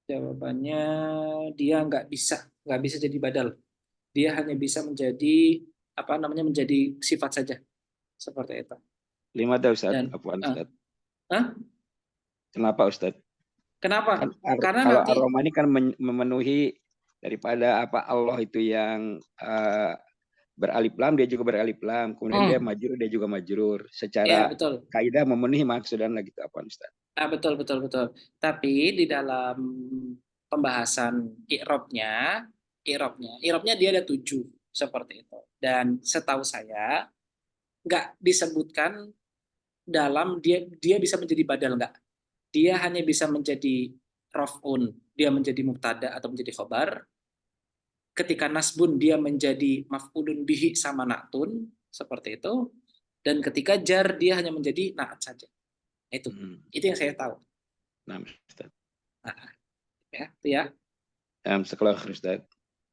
Jawabannya dia nggak bisa jadi badal. Dia hanya bisa menjadi menjadi sifat saja, seperti itu. 5 dah Ustadz. Dan, Ustadz. Hah? Kenapa Ustadz? Kenapa? Kan, Karena kalau nanti Ar-Rahman ini kan memenuhi daripada Allah itu yang beralif lam, dia juga beralif lam. Kemudian dia majrur, dia juga majrur. ya Secara betul. kaidah memenuhi maksud dan gitu apa Ustaz? Betul. Tapi di dalam pembahasan i'rabnya dia ada 7 seperti itu. Dan setahu saya nggak disebutkan dalam dia bisa menjadi badal, nggak. Dia hanya bisa menjadi raf'un, dia menjadi mubtada atau menjadi khobar. Ketika nasbun dia menjadi maf'ulun bihi sama na'tun, seperti itu. Dan ketika jar dia hanya menjadi na'at saja. Itu yang saya tahu. Nah, Ustaz. Ya, itu ya. Sekolah Ustaz.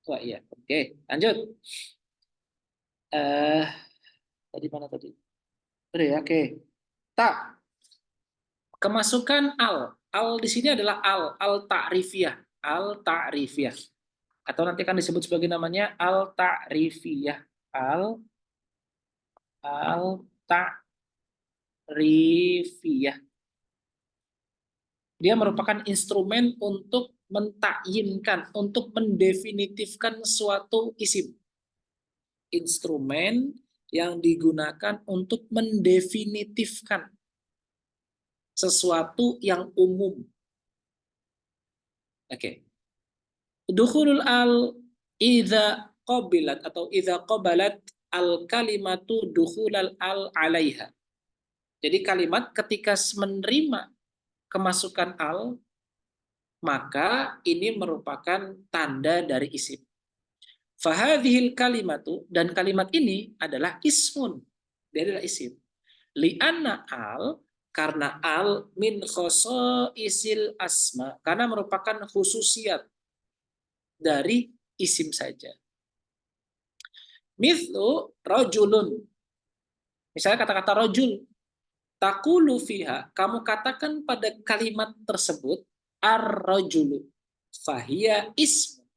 Wah, iya. Oke, lanjut. Tadi mana tadi? Udah ya, oke. Tak. Kemasukan al di sini adalah al-ta'rifiyah. Al-ta'rifiyah. Atau nanti akan disebut sebagai namanya al-ta'rifiyah. Al-ta'rifiyah. Dia merupakan instrumen untuk mentakyinkan, untuk mendefinitifkan suatu isim. Instrumen yang digunakan untuk mendefinitifkan sesuatu yang umum. Oke. Dukhulul al idza qabilat atau idza qabalat al kalimatu dukhulal al alaiha. Jadi kalimat ketika menerima kemasukan al, maka ini merupakan tanda dari isim. Fahadhil kalimatu, dan kalimat ini adalah ismun. Dia adalah isim. Li'anna al, karena al min khosaisil asma, karena merupakan khususiat dari isim saja. Mithlu rajulun. Misalnya kata-kata rajul. Taqulu fiha, kamu katakan pada kalimat tersebut ar-rajulu fahiya ismu.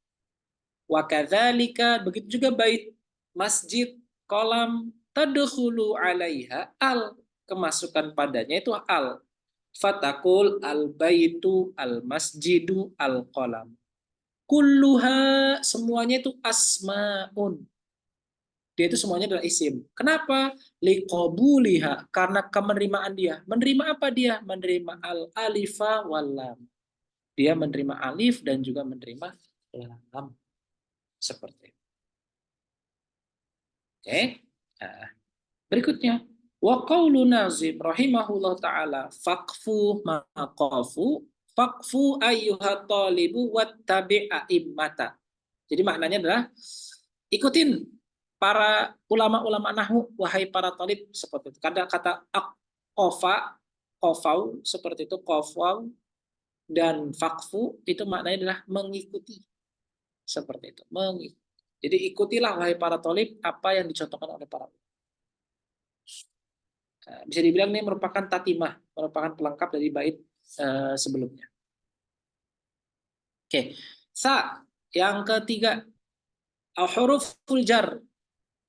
Wa kadzalika, begitu juga bait, masjid, kolam, tadkhulu alaiha al, kemasukan padanya itu al. Fatakul al baitu al masjidu al kolam. kulluha, semuanya itu asmaun. Dia itu semuanya adalah isim. Kenapa? Liqabuliha, karena kemenerimaan dia. Menerima apa dia? Menerima al-alifa wal lam. Dia menerima alif dan juga menerima lam. Seperti itu. Oke. Nah, berikutnya, wa qaulu nazim rahimahullah taala faqfu maqafu faqfu ayyuha talibu wattabi'a immata. Jadi maknanya adalah ikutin para ulama-ulama nahwu, wahai para talib, seperti itu. Kata aqafa, qafau, seperti itu, qafau dan faqfu itu maknanya adalah mengikuti. Seperti itu, mengikuti. Jadi ikutilah wahai para talib apa yang dicontohkan oleh para ulama. Bisa dibilang ini merupakan tatimah, merupakan pelengkap dari bait sebelumnya. Oke. Yang ketiga, al-huruful jar.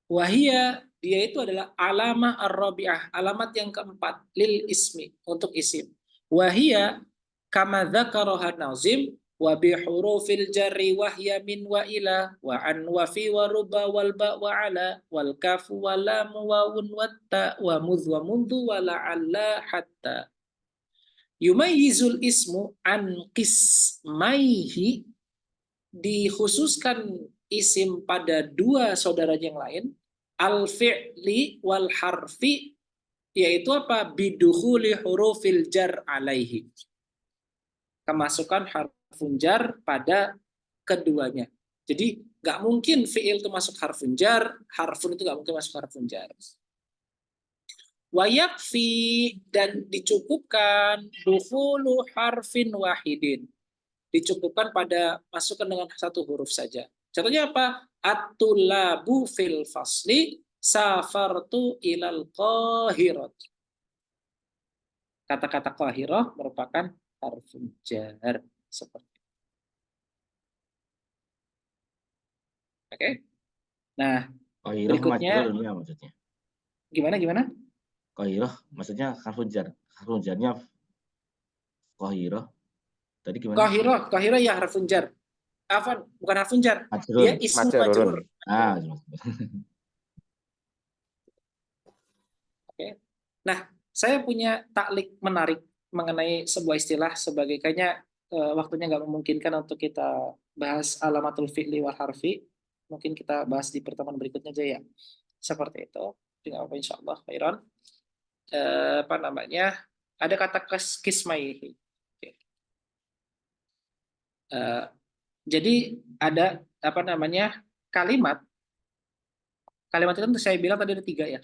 Wahia, dia itu adalah alamah ar-rabi'ah, alamat yang keempat, lil ismi, untuk isim. Wahia, kama dzakaraha nazim, wa bi hurufil jarri wahya min wa ila, wa an wa fi wa ruba wal ba wa ala, wal kafu wa lam wa un wa ta, wa mudh wa mundhu wa la'alla hatta. Yumayyizul ismu an qismaihi, dikhususkan isim pada dua saudara yang lain, al-fi'li wal harfi, yaitu apa? Bidukhuli hurufil jar alaihi. Kemasukan harfun jar pada keduanya. Jadi nggak mungkin fi'il itu masuk harfun jar, harfun itu nggak mungkin masuk harfun jar. Wa yakfi, dan dicukupkan dukhulu harfin wahidin. Dicukupkan pada masukkan dengan satu huruf saja. Contohnya apa? At-tullabu fil fasli safartu ilal qahirah. Kata-kata qahirah merupakan harfun jar, seperti itu. Oke. Nah, Qahirah berikutnya majrur ya maksudnya. gimana? Qahirah maksudnya harfun jar. Harfun jarnya qahirah. Tadi gimana? Qahirah ya harfun jar. Afan, bukan harfun jar. Majrur. Dia ismu majrur. Ah, Oke. Nah, saya punya taklik menarik mengenai sebuah istilah sebagai kayaknya waktunya nggak memungkinkan untuk kita bahas alamatul fi'li wal harfi. Mungkin kita bahas di pertemuan berikutnya aja ya. Seperti itu. Tidak apa insyaallah khairan. Apa namanya? Ada kata kismaihi. Oke. Jadi ada apa namanya? Kalimat itu saya bilang tadi ada 3 ya.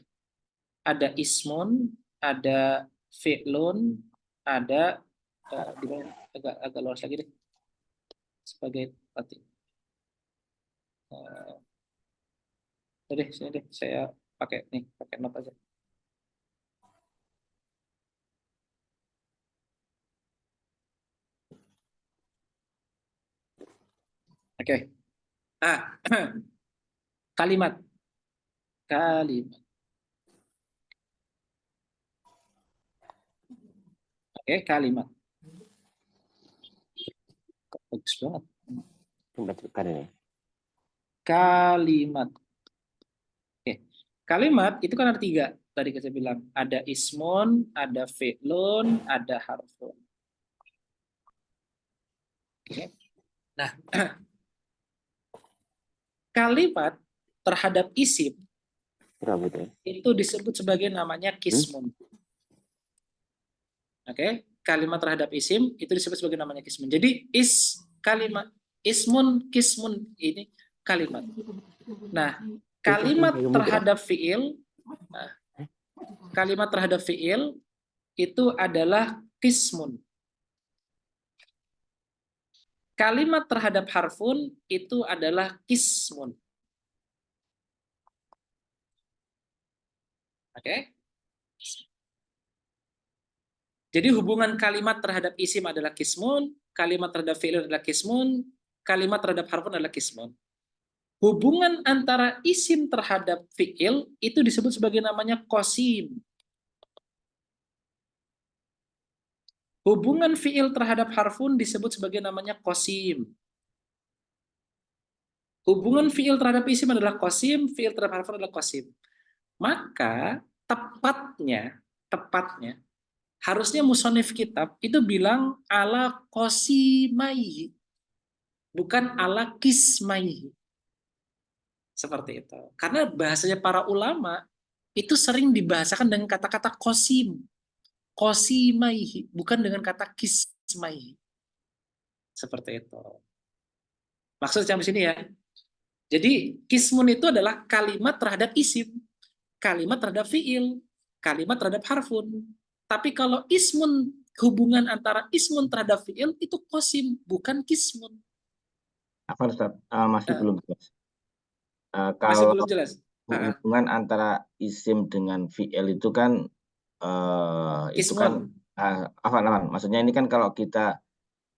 Ada ismun, ada fi'lun, ada agak luas lagi deh sebagai tadi. Sini deh saya pakai note aja. Oke. Kalimat. Oke, kalimat. Bagus banget. Kalimat. Oke. Kalimat itu kan ada 3. Tadi saya bilang ada ismun, ada fi'lun, ada harfun. Oke. Nah, kalimat terhadap isim itu disebut sebagai namanya kismun. Oke, kalimat terhadap isim itu disebut sebagai namanya kismun. Jadi kalimat ismun, kismun ini kalimat. Nah, kalimat terhadap fi'il itu adalah kismun. Kalimat terhadap harfun itu adalah kismun. Oke? Jadi hubungan kalimat terhadap isim adalah kismun, kalimat terhadap fi'il adalah kismun, kalimat terhadap harfun adalah kismun. Hubungan antara isim terhadap fi'il itu disebut sebagai namanya qasim. Hubungan fi'il terhadap harfun disebut sebagai namanya qasim. hubungan fiil terhadap isim adalah qasim, fiil terhadap harfun adalah qasim. Maka tepatnya harusnya musonif kitab itu bilang ala qasimaihi, bukan ala kismaihi. Seperti itu. Karena bahasanya para ulama itu sering dibahasakan dengan kata-kata qasim, qasimaihi, bukan dengan kata kismaihi. Seperti itu. Maksudnya di sini ya. Jadi kismun itu adalah kalimat terhadap isim, kalimat terhadap fiil, kalimat terhadap harfun. Tapi kalau ismun, hubungan antara ismun terhadap fiil itu qasim, bukan kismun. Apa Ustaz? Masih belum jelas. Masih Kalau belum jelas. hubungan antara isim dengan fiil itu kan itu kan Kismun. maksudnya ini kan kalau kita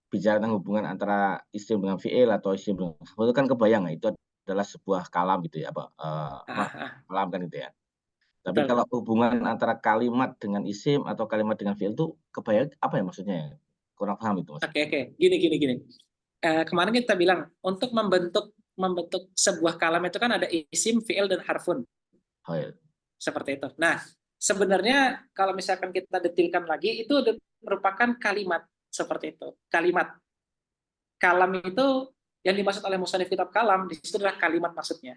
bicara tentang hubungan antara isim dengan fiil atau isim dengan itu kan kebayang ya, itu adalah sebuah kalam gitu ya, kalam kan itu ya. Tapi Betul. kalau hubungan antara kalimat dengan isim atau kalimat dengan fiil itu kebayang apa ya maksudnya ya? Kurang paham itu Mas. Oke. Gini. Kemarin kita bilang untuk membentuk sebuah kalam itu kan ada isim, fiil, dan harfun. Oh, ya. Seperti itu. Nah, sebenarnya kalau misalkan kita detilkan lagi, itu merupakan kalimat seperti itu. Kalimat. Kalam itu yang dimaksud oleh musannif kitab kalam, di situ adalah kalimat maksudnya.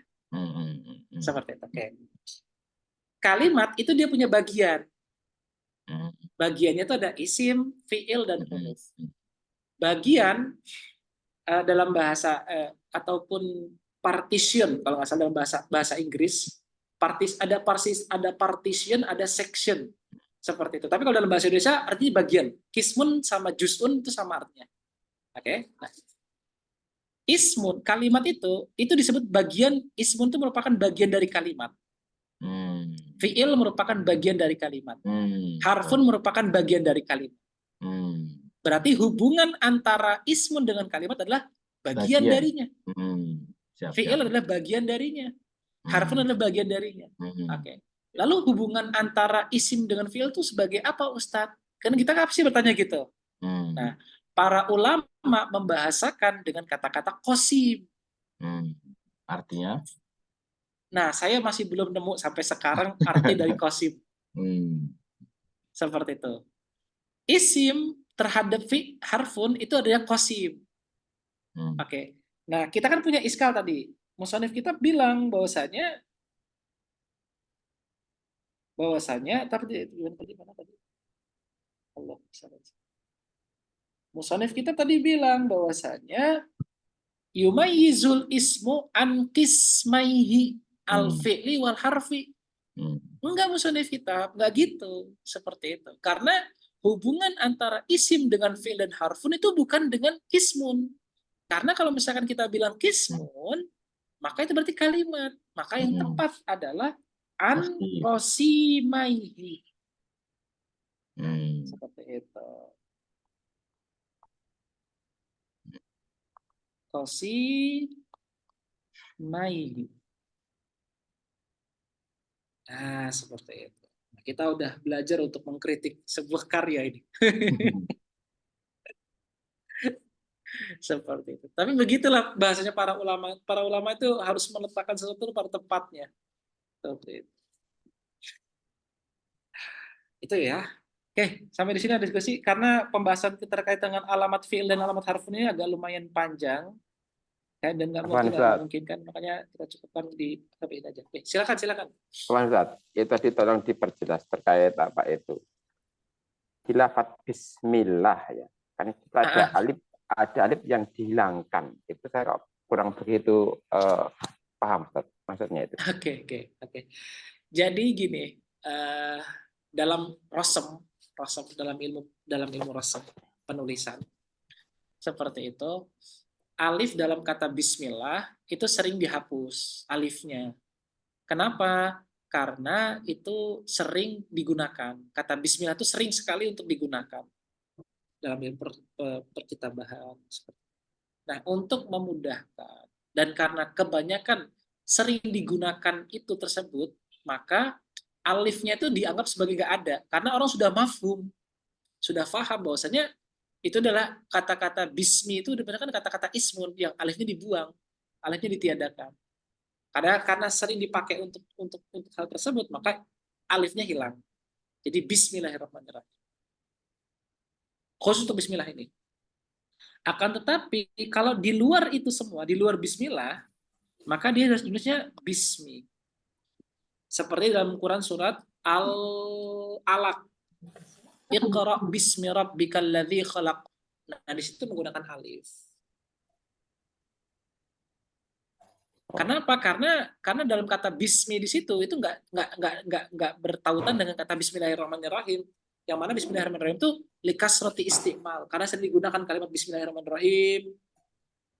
Seperti itu. Oke. Kalimat itu dia punya bagian. Bagiannya itu ada isim, fiil, dan huruf. Bagian dalam bahasa ataupun partition, kalau nggak salah dalam bahasa Inggris, ada partition, ada section, seperti itu. Tapi kalau dalam bahasa Indonesia artinya bagian. Kismun sama juz'un itu sama artinya. Oke. Nah, ismun, kalimat itu disebut bagian. Ismun itu merupakan bagian dari kalimat. Fiil merupakan bagian dari kalimat. Harfun merupakan bagian dari kalimat. Berarti hubungan antara ismun dengan kalimat adalah bagian darinya. Fiil adalah bagian darinya. Harfun adalah bagian darinya. Oke. Lalu hubungan antara isim dengan fiil itu sebagai apa, Ustadz? Kan kita pasti bertanya gitu. Nah, para ulama membahasakan dengan kata-kata qasim. Artinya? Nah, saya masih belum nemu sampai sekarang arti dari qasim. Seperti itu. Isim terhadap harfun itu adalah qasim. Oke. Nah, kita kan punya iskal tadi. Musannif kita bilang bahwasanya tapi mana tadi? Allah. Musannif kita tadi bilang bahwasanya yumayyizul ismu an qismaihi al-fi'li wal harfi. Enggak, musannif kita enggak gitu, seperti itu. Karena hubungan antara isim dengan fi'il dan harfun itu bukan dengan ismun. Karena kalau misalkan kita bilang kismun, maka itu berarti kalimat. Maka yang tepat adalah an qasimaihi. Seperti itu. Qasimaihi. Nah, seperti itu. Nah, kita udah belajar untuk mengkritik sebuah karya ini. Seperti itu. Tapi begitulah bahasanya para ulama. Para ulama itu harus meletakkan sesuatu pada tempatnya. Seperti itu. Itu ya. Oke, sampai di sini ada diskusi karena pembahasan terkait dengan alamat fi'il dan alamat harf ini agak lumayan panjang. Dan nggak memungkinkan, makanya kita cukupkan di sampai ini aja. Oke, silakan. Ustaz, itu tadi tolong diperjelas terkait apa itu. Khilafat bismillah ya. Kan itu ada alif yang dihilangkan. Itu saya kurang begitu paham Ustaz, maksudnya itu. Oke. Jadi gini, dalam rosem dalam ilmu rosem penulisan seperti itu, alif dalam kata bismillah itu sering dihapus alifnya. Kenapa? Karena itu sering digunakan. Kata bismillah itu sering sekali untuk digunakan dalam ilmu perkitabahan. Nah, untuk memudahkan dan karena kebanyakan sering digunakan itu tersebut, maka alifnya itu dianggap sebagai nggak ada. Karena orang sudah mafhum, sudah paham bahwasanya itu adalah kata-kata bismi itu sebenarnya kan kata-kata ismun yang alifnya dibuang. alifnya ditiadakan. Karena sering dipakai untuk hal tersebut, maka alifnya hilang. Jadi bismillahirrahmanirrahim. Khusus untuk bismillah ini. Akan tetapi kalau di luar itu semua, di luar bismillah, maka dia harus tulisnya bismi. Seperti dalam Quran surat Al-Alaq. Iqra bismi rabbikal ladzi khalaq. Nah, di situ menggunakan alif. Kenapa? Karena dalam kata bismi di situ itu nggak bertautan dengan kata bismillahirrahmanirrahim. Yang mana bismillahirrahmanirrahim itu likasrati istimal. Karena sering digunakan kalimat bismillahirrahmanirrahim.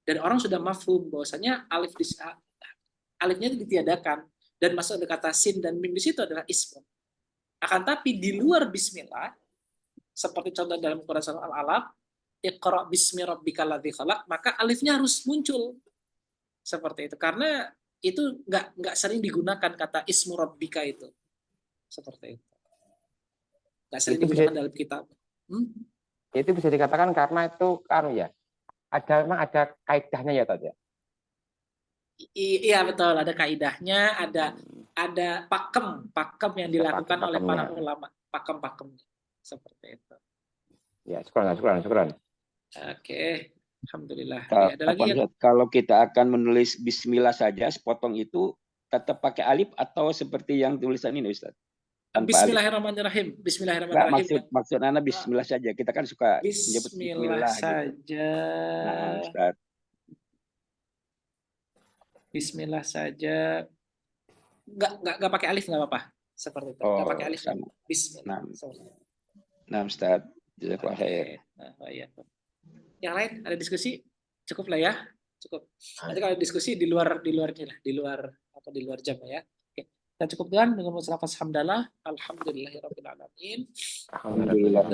Dan orang sudah mafhum bahwasanya alifnya itu ditiadakan. Dan masuk ada kata sin dan mim di situ adalah ismun. Akan tapi di luar bismillah, seperti contoh dalam Quran surah Al-Alaq, Iqra bismi rabbikal ladzi khalaq, maka alifnya harus muncul. Seperti itu. Karena itu nggak sering digunakan kata ismu rabbika itu. Seperti itu. Nggak sering digunakan dalam kitab. Itu bisa dikatakan karena itu ya. Memang ada kaidahnya ya Tad ya. Iya betul, ada kaidahnya, ada pakem yang dilakukan oleh para ulama, pakem-pakemnya. Seperti itu. Ya, syukran. Oke. Alhamdulillah. Ada lagi ya? Kalau kita akan menulis bismillah saja, sepotong itu tetap pakai alif atau seperti yang tulisan ini Ustaz? Bismillahirrahmanirrahim. Bismillahirrahmanirrahim. Maksud Anda bismillah saja. Kita kan suka menyebut bismillah saja. Gitu. Nah, Ustaz. Bismillah saja. Enggak pakai alif enggak apa-apa. Seperti itu. Enggak pakai alif. Sama. Bismillah. Nah, Ustaz. Jazakallahu khair. Yang lain ada diskusi? Cukup lah ya. Cukup. Nanti kalau diskusi di luar jam ya. Oke. Kita cukupkan dengan lafaz hamdalah. Alhamdulillahirabbil alamin. Alhamdulillah.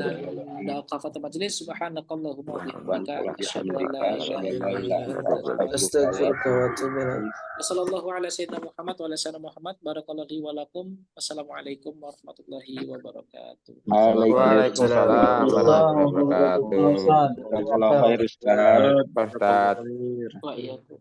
Dan qafat majlis subhanakallahumma wa bihamdika asyhadu an la ilaha illa anta astaghfiruka wa atubu ilaik. Wassallallahu ala sayyidina Muhammad wa ala sayyidina Muhammad. Barakallahu wa lakum. Wassalamualaikum warahmatullahi wabarakatuh. Waalaikumsalam warahmatullahi wabarakatuh. Jazakallahu khair Ustaz. Ustaz. Wa iyyakum.